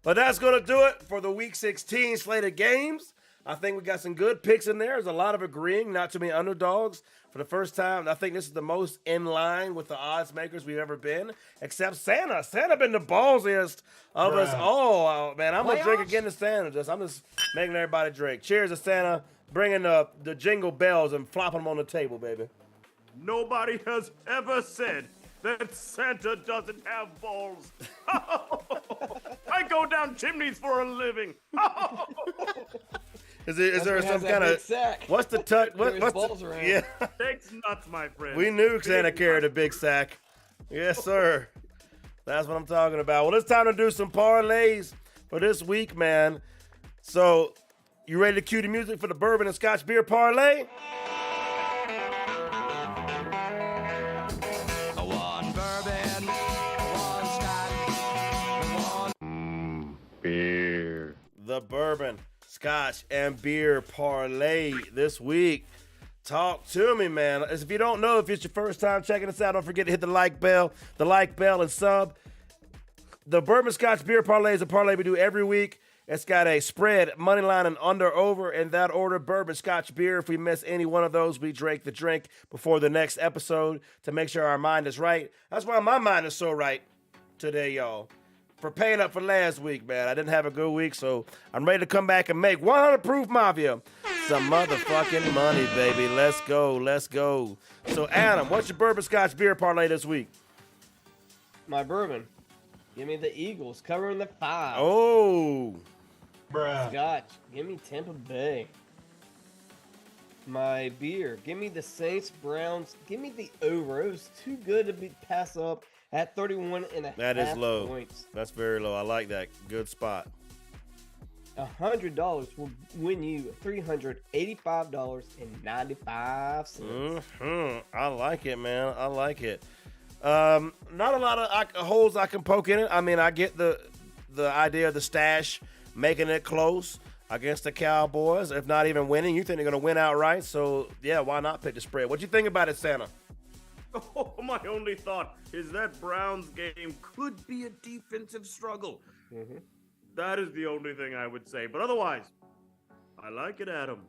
But that's going to do it for the Week 16 slate of games. I think we got some good picks in there. There's a lot of agreeing, not too many underdogs. For the first time, I think this is the most in line with the odds makers we've ever been, except Santa. Santa been the ballsiest of us all. Oh, man, I'm going to drink again to Santa. I'm just making everybody drink. Cheers to Santa, bringing the jingle bells and flopping them on the table, baby. Nobody has ever said that Santa doesn't have balls. I go down chimneys for a living. Is there some kind of sack? what's the touch? Carries What's balls the, around. yeah? Takes nuts, my friend. We knew Santa Big carried a nuts. big sack. Yes, sir. That's what I'm talking about. Well, it's time to do some parlays for this week, man. So, you ready to cue the music for the bourbon and Scotch beer parlay? One bourbon, one scotch, one. Beer. The bourbon, Scotch, and beer parlay this week. Talk to me, man. As if you don't know, if it's your first time checking us out, don't forget to hit the like bell, and sub. The bourbon, Scotch, beer parlay is a parlay we do every week. It's got a spread, money line, and under over in that order. Bourbon, Scotch, beer. If we miss any one of those, we drink the drink before the next episode to make sure our mind is right. That's why my mind is so right today, y'all. For paying up for last week, man. I didn't have a good week, so I'm ready to come back and make 100 Proof Mafia some motherfucking money, baby. Let's go. Let's go. So, Adam, what's your bourbon, Scotch, beer parlay this week? My bourbon. Give me the Eagles covering the 5. Oh. Scotch. Give me Tampa Bay. My beer. Give me the Saints Browns. Give me the over. It was too good to be pass up at 31.5 That is low. points. That's very low. I like that. Good spot. $100 will win you $385.95. I like it, man. I like it. Not a lot of holes I can poke in it. I mean, I get the idea of the stash making it close against the Cowboys. If not even winning, you think they're going to win outright. So, yeah, why not pick the spread? What you think about it, Santa? Oh, my only thought is that Browns game could be a defensive struggle. Mm-hmm. That is the only thing I would say. But otherwise, I like it, Adam.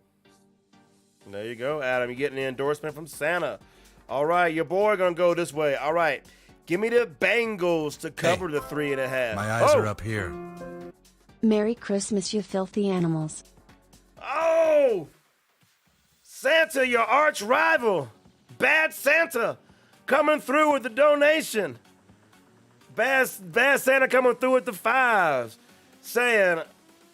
There you go, Adam. You're getting the endorsement from Santa. All right, your boy going to go this way. All right, give me the Bengals to cover the 3.5. My eyes are up here. Merry Christmas, you filthy animals. Oh! Santa, your arch rival. Bad Santa coming through with the donation. Bad Santa coming through with the 5s. Saying,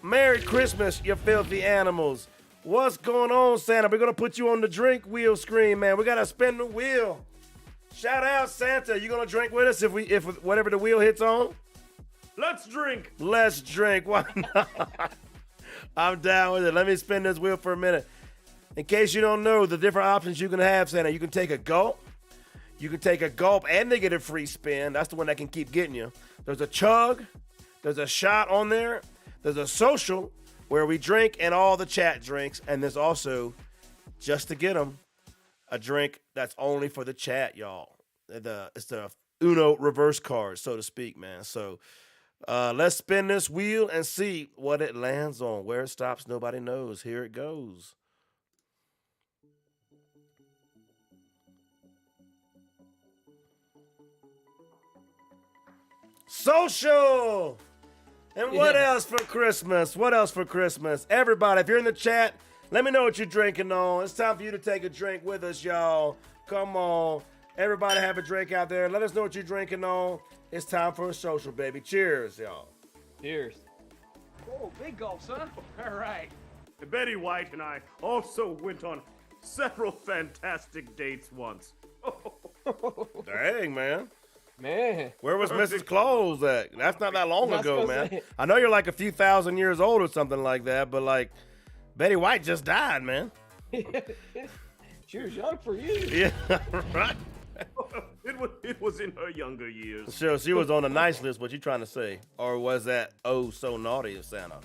Merry Christmas, you filthy animals. What's going on, Santa? We're going to put you on the drink wheel screen, man. We got to spin the wheel. Shout out, Santa. You going to drink with us if whatever the wheel hits on? Let's drink. Let's drink. Why not? I'm down with it. Let me spin this wheel for a minute. In case you don't know, the different options you can have, Santa. You can take a gulp. You can take a gulp and they get a free spin. That's the one that can keep getting you. There's a chug. There's a shot on there. There's a social where we drink and all the chat drinks. And there's also, just to get them, a drink that's only for the chat, y'all. It's the Uno reverse card, so to speak, man. So let's spin this wheel and see what it lands on. Where it stops, nobody knows. Here it goes. Social! And what else for Christmas? What else for Christmas? Everybody, if you're in the chat, let me know what you're drinking on. It's time for you to take a drink with us, y'all. Come on. Everybody have a drink out there. Let us know what you're drinking on. It's time for a social, baby. Cheers, y'all. Cheers. Oh, big gulp, son. All right. Betty White and I also went on several fantastic dates once. Dang, man. Man. Where was Mrs. Claus at? That's not that long I was ago, gonna man. say. I know you're like a few thousand years old or something like that, but like Betty White just died, man. She was young for you. Yeah, right. It was in her younger years. So she was on the nice list, what you trying to say? Or was that oh so naughty of Santa?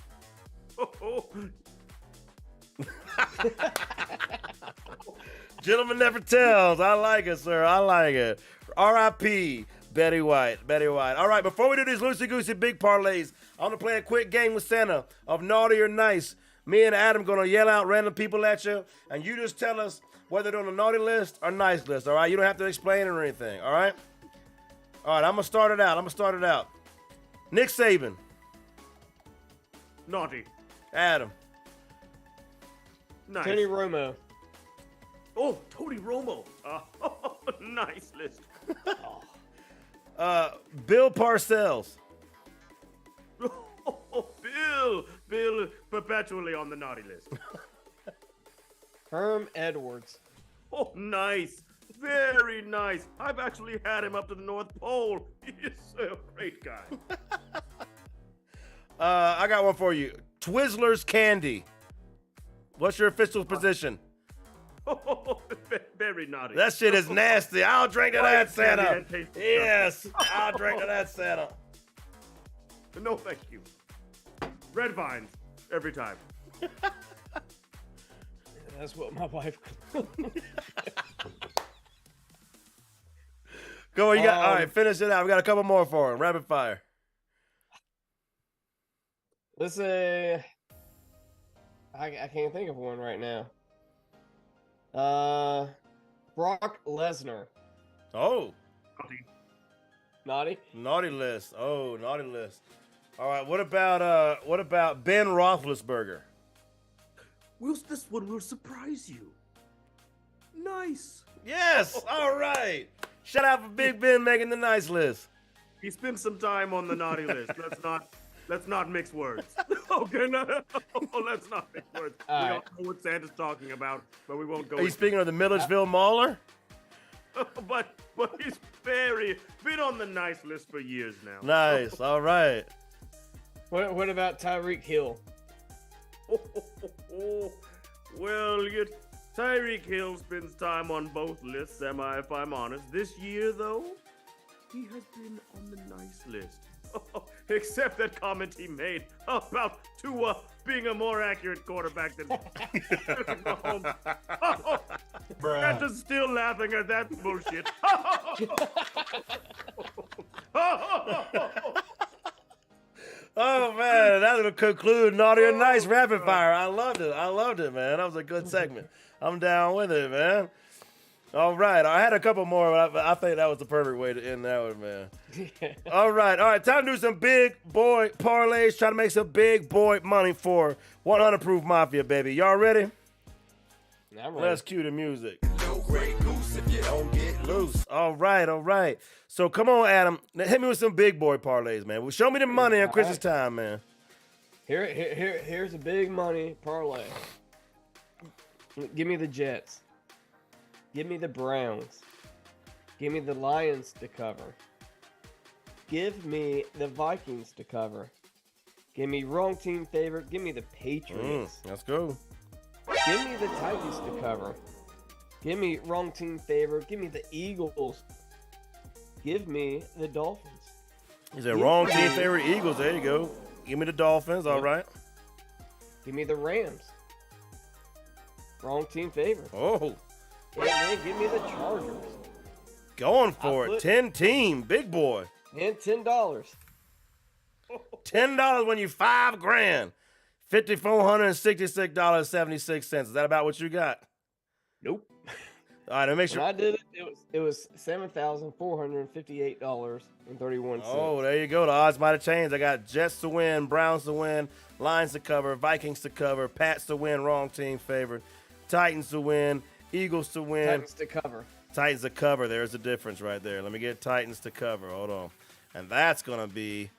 Gentleman never tells. I like it, sir. I like it. R.I.P. Betty White. Betty White. All right, before we do these loosey-goosey big parlays, I want to play a quick game with Santa of naughty or nice. Me and Adam going to yell out random people at you, and you just tell us whether they're on the naughty list or nice list, all right? You don't have to explain it or anything, all right? All right, I'm going to start it out. Nick Saban. Naughty. Adam. Nice. Tony Romo. Oh, Tony Romo. Nice list. Bill Parcells. Bill perpetually on the naughty list. Herm Edwards. Oh, nice. Very nice. I've actually had him up to the North Pole. He's a great guy. I got one for you. Twizzlers Candy. What's your official position? Oh, very naughty. That shit is nasty. I'll drink to that, Santa. Candy. Yes, I'll drink to that, Santa. No, thank you. Red vines every time. That's what my wife. Go on, you got. All right, finish it out. We got a couple more for him. Rapid fire. Let's say. I can't think of one right now. Brock Lesnar. Oh, Naughty. naughty list. Oh, naughty list. All right, what about Ben Roethlisberger? This one will surprise you. Nice. Yes. All right. Shout out for Big Ben making the nice list. He spent some time on the naughty list. Let's not mix words. Okay, no, let's not mix words. We all know what Santa's talking about, but we won't go. Are you speaking of the Milledgeville Mauler? but he's been on the nice list for years now. Nice. All right. What about Tyreek Hill? Well, Tyreek Hill spends time on both lists, if I'm honest. This year, though, he has been on the nice list. Except that comment he made about Tua being a more accurate quarterback than Mahomes. Santa's still laughing at that bullshit. Oh man, that'll conclude Naughty or Nice Rapid Fire. I loved it, man. That was a good segment. I'm down with it, man. All right, I had a couple more, but I think that was the perfect way to end that one, man. All right, time to do some big boy parlays. Try to make some big boy money for 100 Proof Mafia, baby. Y'all ready? I'm ready. Let's cue the music. No Grey Goose if you don't get loose. All right. So come on, Adam. Now hit me with some big boy parlays, man. Well, show me the money on Christmas time, man. Here's a big money parlay. Give me the Jets. Give me the Browns. Give me the Lions to cover. Give me the Vikings to cover. Give me wrong team favorite. Give me the Patriots. Let's go. Give me the Titans to cover. Give me wrong team favorite. Give me the Eagles. Give me the Dolphins. He said wrong team favorite Eagles. There you go. Give me the Dolphins. All right. Give me the Rams. Wrong team favorite. Oh. And then give me the Chargers. Going for it. 10 team. Big boy. And $10. $10 when you $5,000. $5,466.76. Is that about what you got? Nope. All right, let me make sure. When I did it was $7,458.31. Oh, there you go. The odds might have changed. I got Jets to win, Browns to win, Lions to cover, Vikings to cover, Pats to win, wrong team favored, Titans to win, Eagles to win. Titans to cover. Titans to cover. There's a difference right there. Let me get Titans to cover. Hold on. And that's going to be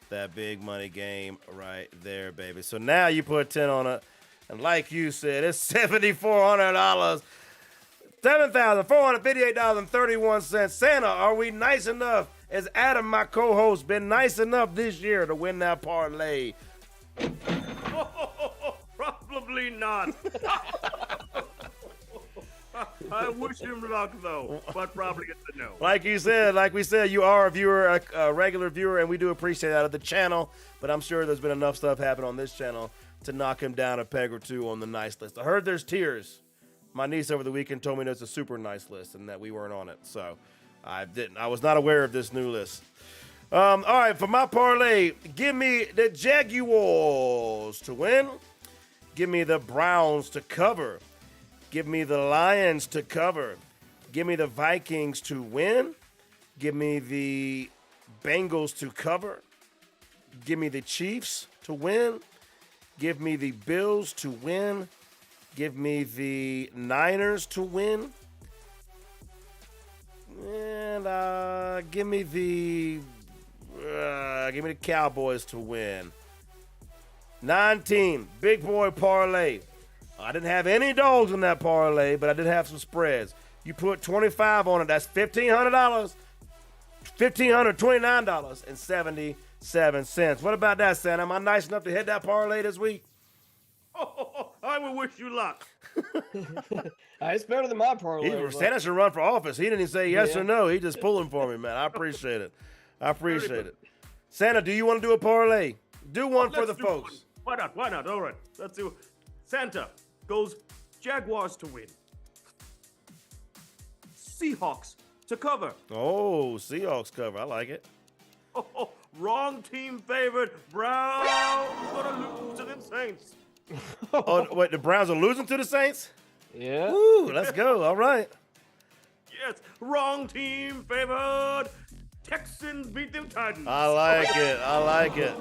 that big money game right there, baby. So now you put 10 on it. And like you said, it's $7,400. $7,458.31. Santa, are we nice enough? Has Adam, my co-host, been nice enough this year to win that parlay? Probably not. I wish him luck, though, but probably it's a no. Like we said, you are a viewer, a regular viewer, and we do appreciate that of the channel. But I'm sure there's been enough stuff happen on this channel to knock him down a peg or two on the nice list. I heard there's tiers. My niece over the weekend told me there's a super nice list and that we weren't on it. So I was not aware of this new list. All right, for my parlay, give me the Jaguars to win. Give me the Browns to cover. Give me the Lions to cover. Give me the Vikings to win. Give me the Bengals to cover. Give me the Chiefs to win. Give me the Bills to win. Give me the Niners to win. And give me the Cowboys to win. 9-team big boy parlay. I didn't have any dogs in that parlay, but I did have some spreads. You put 25 on it, that's $1,500. $1,529.77. What about that, Santa? Am I nice enough to hit that parlay this week? Oh, I will wish you luck. It's better than my parlay. but- Santa should run for office. He didn't say yes or no. He just pulling for me, man. I appreciate it. Santa, do you want to do a parlay? Do one for the Let's do folks. one. Why not? All right. Let's do Santa goes Jaguars to win. Seahawks to cover. Oh, Seahawks cover. I like it. Oh, wrong team favorite. Browns gonna lose to the Saints. Oh, wait, the Browns are losing to the Saints? Yeah. Ooh, let's go. All right. Yes, wrong team favored. Texans beat them Titans. I like it.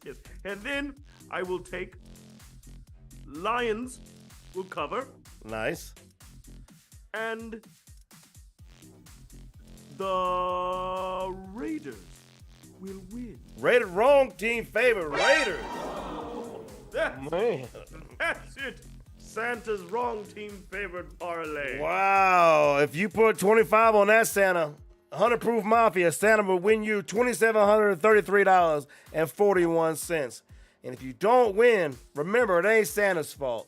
yes. And then I will take Lions will cover Nice. and the Raiders will win. Wrong team favorite. Raiders. Man. That's it. Santa's wrong team favored parlay. Wow. If you put 25 on that, Santa, 100 Proof Mafia, Santa will win you $2,733.41. And if you don't win, remember, it ain't Santa's fault.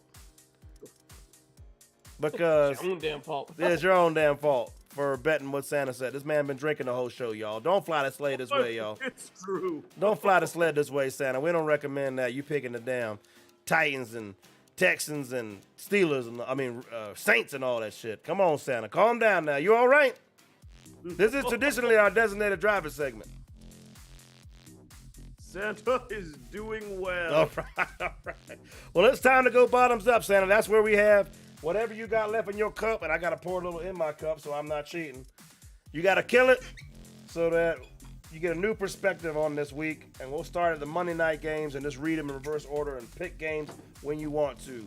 Because Your own damn fault. it's your own damn fault for betting what Santa said. This man been drinking the whole show, y'all. Don't fly the sled this way, y'all. It's true. Don't fly the sled this way, Santa. We don't recommend that. You picking the damn Titans and Texans and Steelers and Saints and all that shit. Come on, Santa. Calm down now. You all right? This is traditionally our designated driver segment. Santa is doing well. All right. Well, it's time to go bottoms up, Santa. That's where we have whatever you got left in your cup, and I got to pour a little in my cup so I'm not cheating. You got to kill it so that you get a new perspective on this week, and we'll start at the Monday night games and just read them in reverse order and pick games when you want to.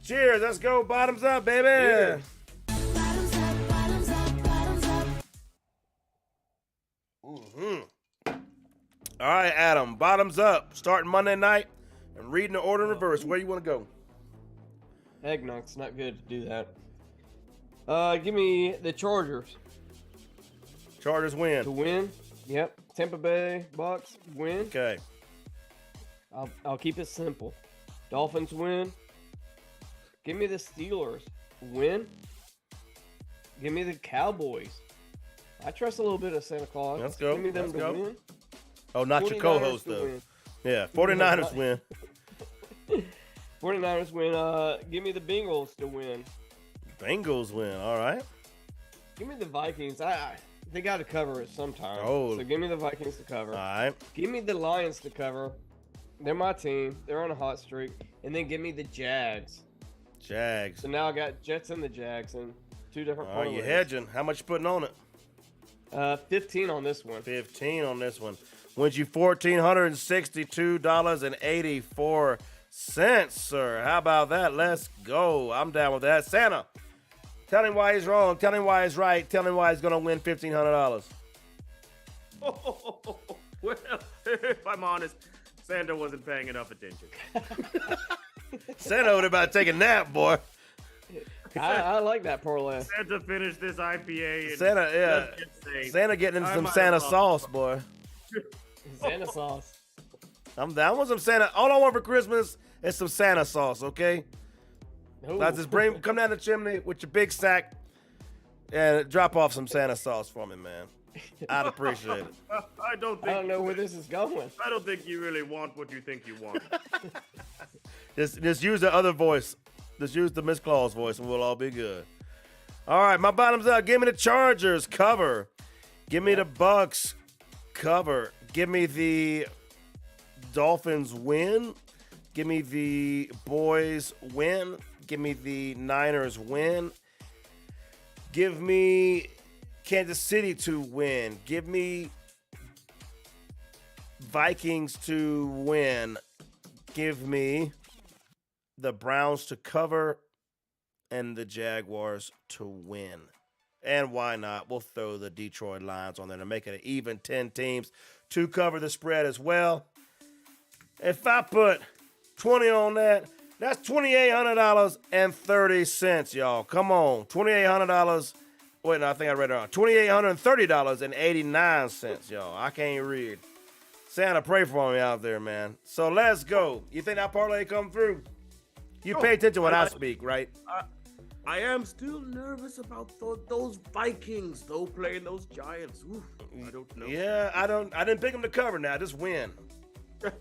Cheers. Let's go bottoms up, baby. Yeah. All right, Adam, bottoms up. Starting Monday night and reading the order in reverse. Where you want to go? Heck no, it's not good to do that. Give me the Chargers Chargers to win. win. Yep. Tampa Bay Bucks win. Okay. I'll keep it simple. Dolphins win. Give me the Steelers win. Give me the Cowboys. I trust a little bit of Santa Claus. Let's go. Give me them Let's to go. win. Oh, not your 49ers co-host, to though. win. Yeah, 49ers win. 49ers win. Give me the Bengals to win. Bengals win. All right. Give me the Vikings. They got to cover it sometime. Oh. So give me the Vikings to cover. All right. Give me the Lions to cover. They're my team. They're on a hot streak. And then give me the Jags. Jags. So now I got Jets and the Jags and two different All right, you parlays. hedging. How much you putting on it? 15 on this one. 15 on this one. Wins you $1,462.84, sir. How about that? Let's go. I'm down with that. Santa, tell him why he's wrong. Tell him why he's right. Tell him why he's going to win $1,500. Well, if I'm honest, Santa wasn't paying enough attention. Santa would about to take a nap, boy. I like that parlay. Santa finished this IPA. And Santa, yeah. let's get safe. Santa getting into I some might Santa as well. sauce, boy. Santa sauce. I'm down. I want some Santa. All I want for Christmas is some Santa sauce, okay? Ooh. Now just come down the chimney with your big sack and drop off some Santa sauce for me, man. I'd appreciate it. I don't I don't think know where this is going. I don't think you really want what you think you want. Just use the other voice. Just use the Miss Claus voice and we'll all be good. All right, my bottom's up. Give me the Chargers cover. Give me the Bucks cover. Give me the Dolphins win. Give me the Boys win. Give me the Niners win. Give me Kansas City to win. Give me Vikings to win. Give me the Browns to cover and the Jaguars to win. And why not? We'll throw the Detroit Lions on there to make it an even 10 teams to cover the spread as well. If I put 20 on that, that's $2,800.30, y'all. Come on, $2,800. Wait, no, I think I read it wrong. $2,830.89, y'all. I can't read. Santa, pray for me out there, man. So let's go. You think that parlay come through? You pay attention when I speak, right? I am still nervous about those Vikings, though, playing those Giants. Oof, I don't know. Yeah, I didn't pick them to cover now. Just win.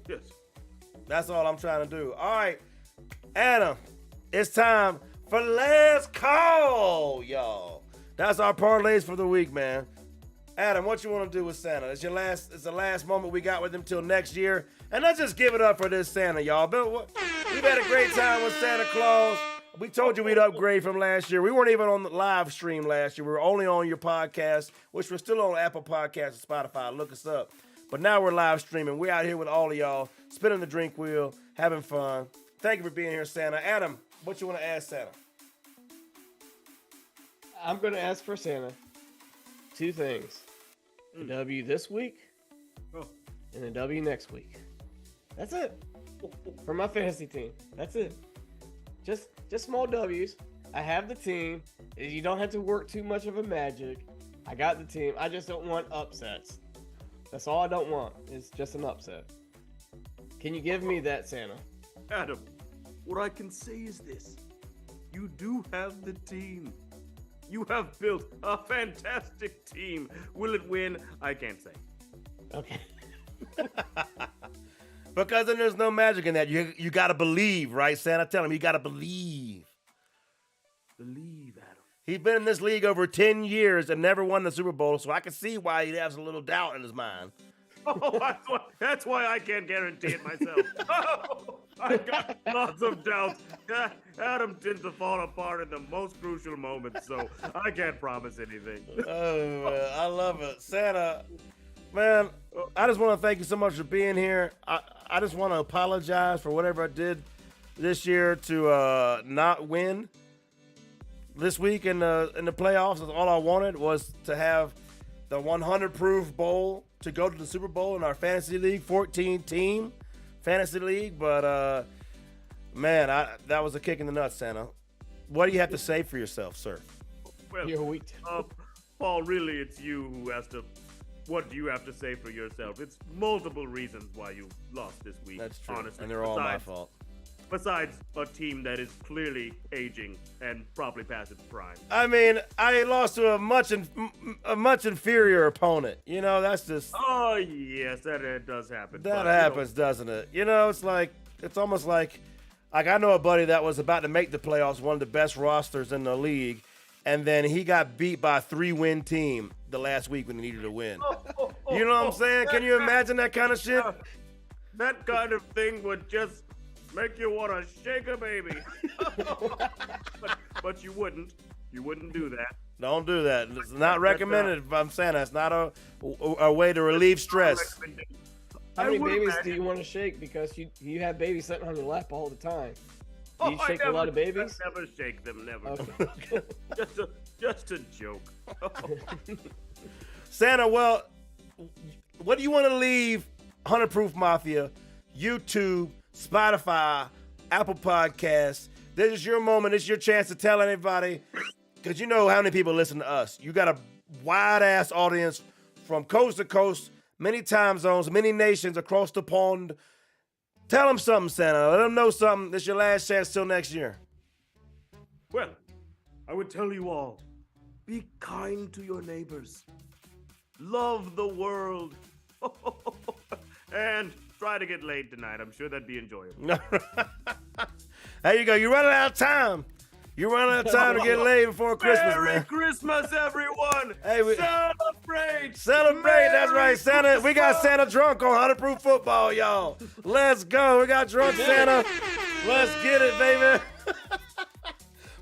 Yes. That's all I'm trying to do. All right, Adam, it's time for last call, y'all. That's our parlays for the week, man. Adam, what you want to do with Santa? It's the last moment we got with him till next year. And let's just give it up for this Santa, y'all. We've had a great time with Santa Claus. We told you we'd upgrade from last year. We weren't even on the live stream last year. We were only on your podcast, which we're still on Apple Podcasts and Spotify. Look us up. But now we're live streaming. We're out here with all of y'all, spinning the drink wheel, having fun. Thank you for being here, Santa. Adam, what you want to ask Santa? I'm going to ask for Santa 2 things. A W this week and a W next week. That's it. For my fantasy team. That's it. Just small W's. I have the team. You don't have to work too much of a magic. I got the team. I just don't want upsets. That's all I don't want. Is just an upset. Can you give me that, Santa? Adam, what I can say is this. You do have the team. You have built a fantastic team. Will it win? I can't say. Okay. Because then there's no magic in that. You got to believe, right, Santa? Tell him you got to believe. Believe, Adam. He's been in this league over 10 years and never won the Super Bowl, so I can see why he has a little doubt in his mind. Oh, that's why I can't guarantee it myself. Oh, I got lots of doubts. Adam tends to fall apart in the most crucial moments, so I can't promise anything. Oh, I love it. Santa, man, I just want to thank you so much for being here. I just want to apologize for whatever I did this year to not win this week in the playoffs. That's all I wanted was to have the 100 proof bowl to go to the Super Bowl in our fantasy league, 14-team fantasy league. But, man, that was a kick in the nuts, Santa. What do you have to say for yourself, sir? Well, You're weak. Paul, really, it's you who has to. What do you have to say for yourself? It's multiple reasons why you lost this week. That's true, honestly. and they're all my fault. Besides a team that is clearly aging and probably past its prime. I mean, I lost to a much inferior opponent. You know, that's just. Oh yes, that does happen. That happens, doesn't it? You know, it's almost like I know a buddy that was about to make the playoffs, one of the best rosters in the league, and then he got beat by a 3-win team the last week when he needed to win. You know what I'm saying? Can you imagine that kind of shit? That kind of thing would just make you want to shake a baby. but you wouldn't. You wouldn't do that. Don't do that. It's not recommended. I'm saying that's not a way to relieve stress. How many babies do you want to shake? Because you have babies sitting on your lap all the time. Do you shake a lot of babies? I never shake them, never. Okay. just a joke. Santa, well, what do you want to leave 100 Proof Mafia, YouTube, Spotify, Apple Podcasts? This is your moment. It's your chance to tell anybody, because you know how many people listen to us. You got a wide-ass audience from coast to coast, many time zones, many nations across the pond. Tell them something, Santa. Let them know something. This is your last chance till next year. Well, I would tell you all, be kind to your neighbors. Love the world. And try to get laid tonight. I'm sure that'd be enjoyable. There you go. You're running out of time. You're running out of time to get laid before Christmas, Merry man. Christmas, everyone. Hey, Celebrate. That's right, Merry Santa. We got Christmas. Santa drunk on 100 Proof Football, y'all. Let's go. We got drunk Santa. Let's get it, baby.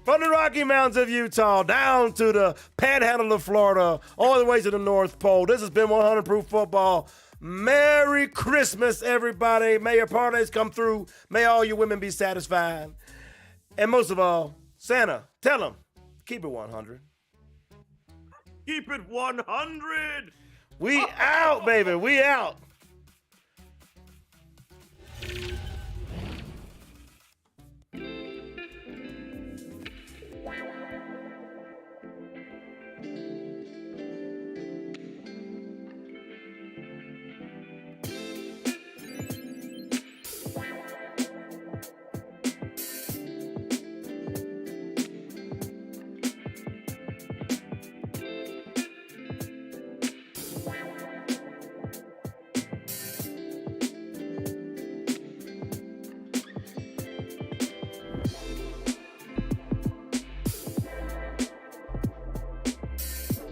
From the Rocky Mountains of Utah down to the Panhandle of Florida, all the way to the North Pole. This has been 100 Proof Football. Merry Christmas, everybody. May your parlays come through. May all your women be satisfied. And most of all, Santa, tell them, keep it 100. Keep it 100. We out, baby. We out.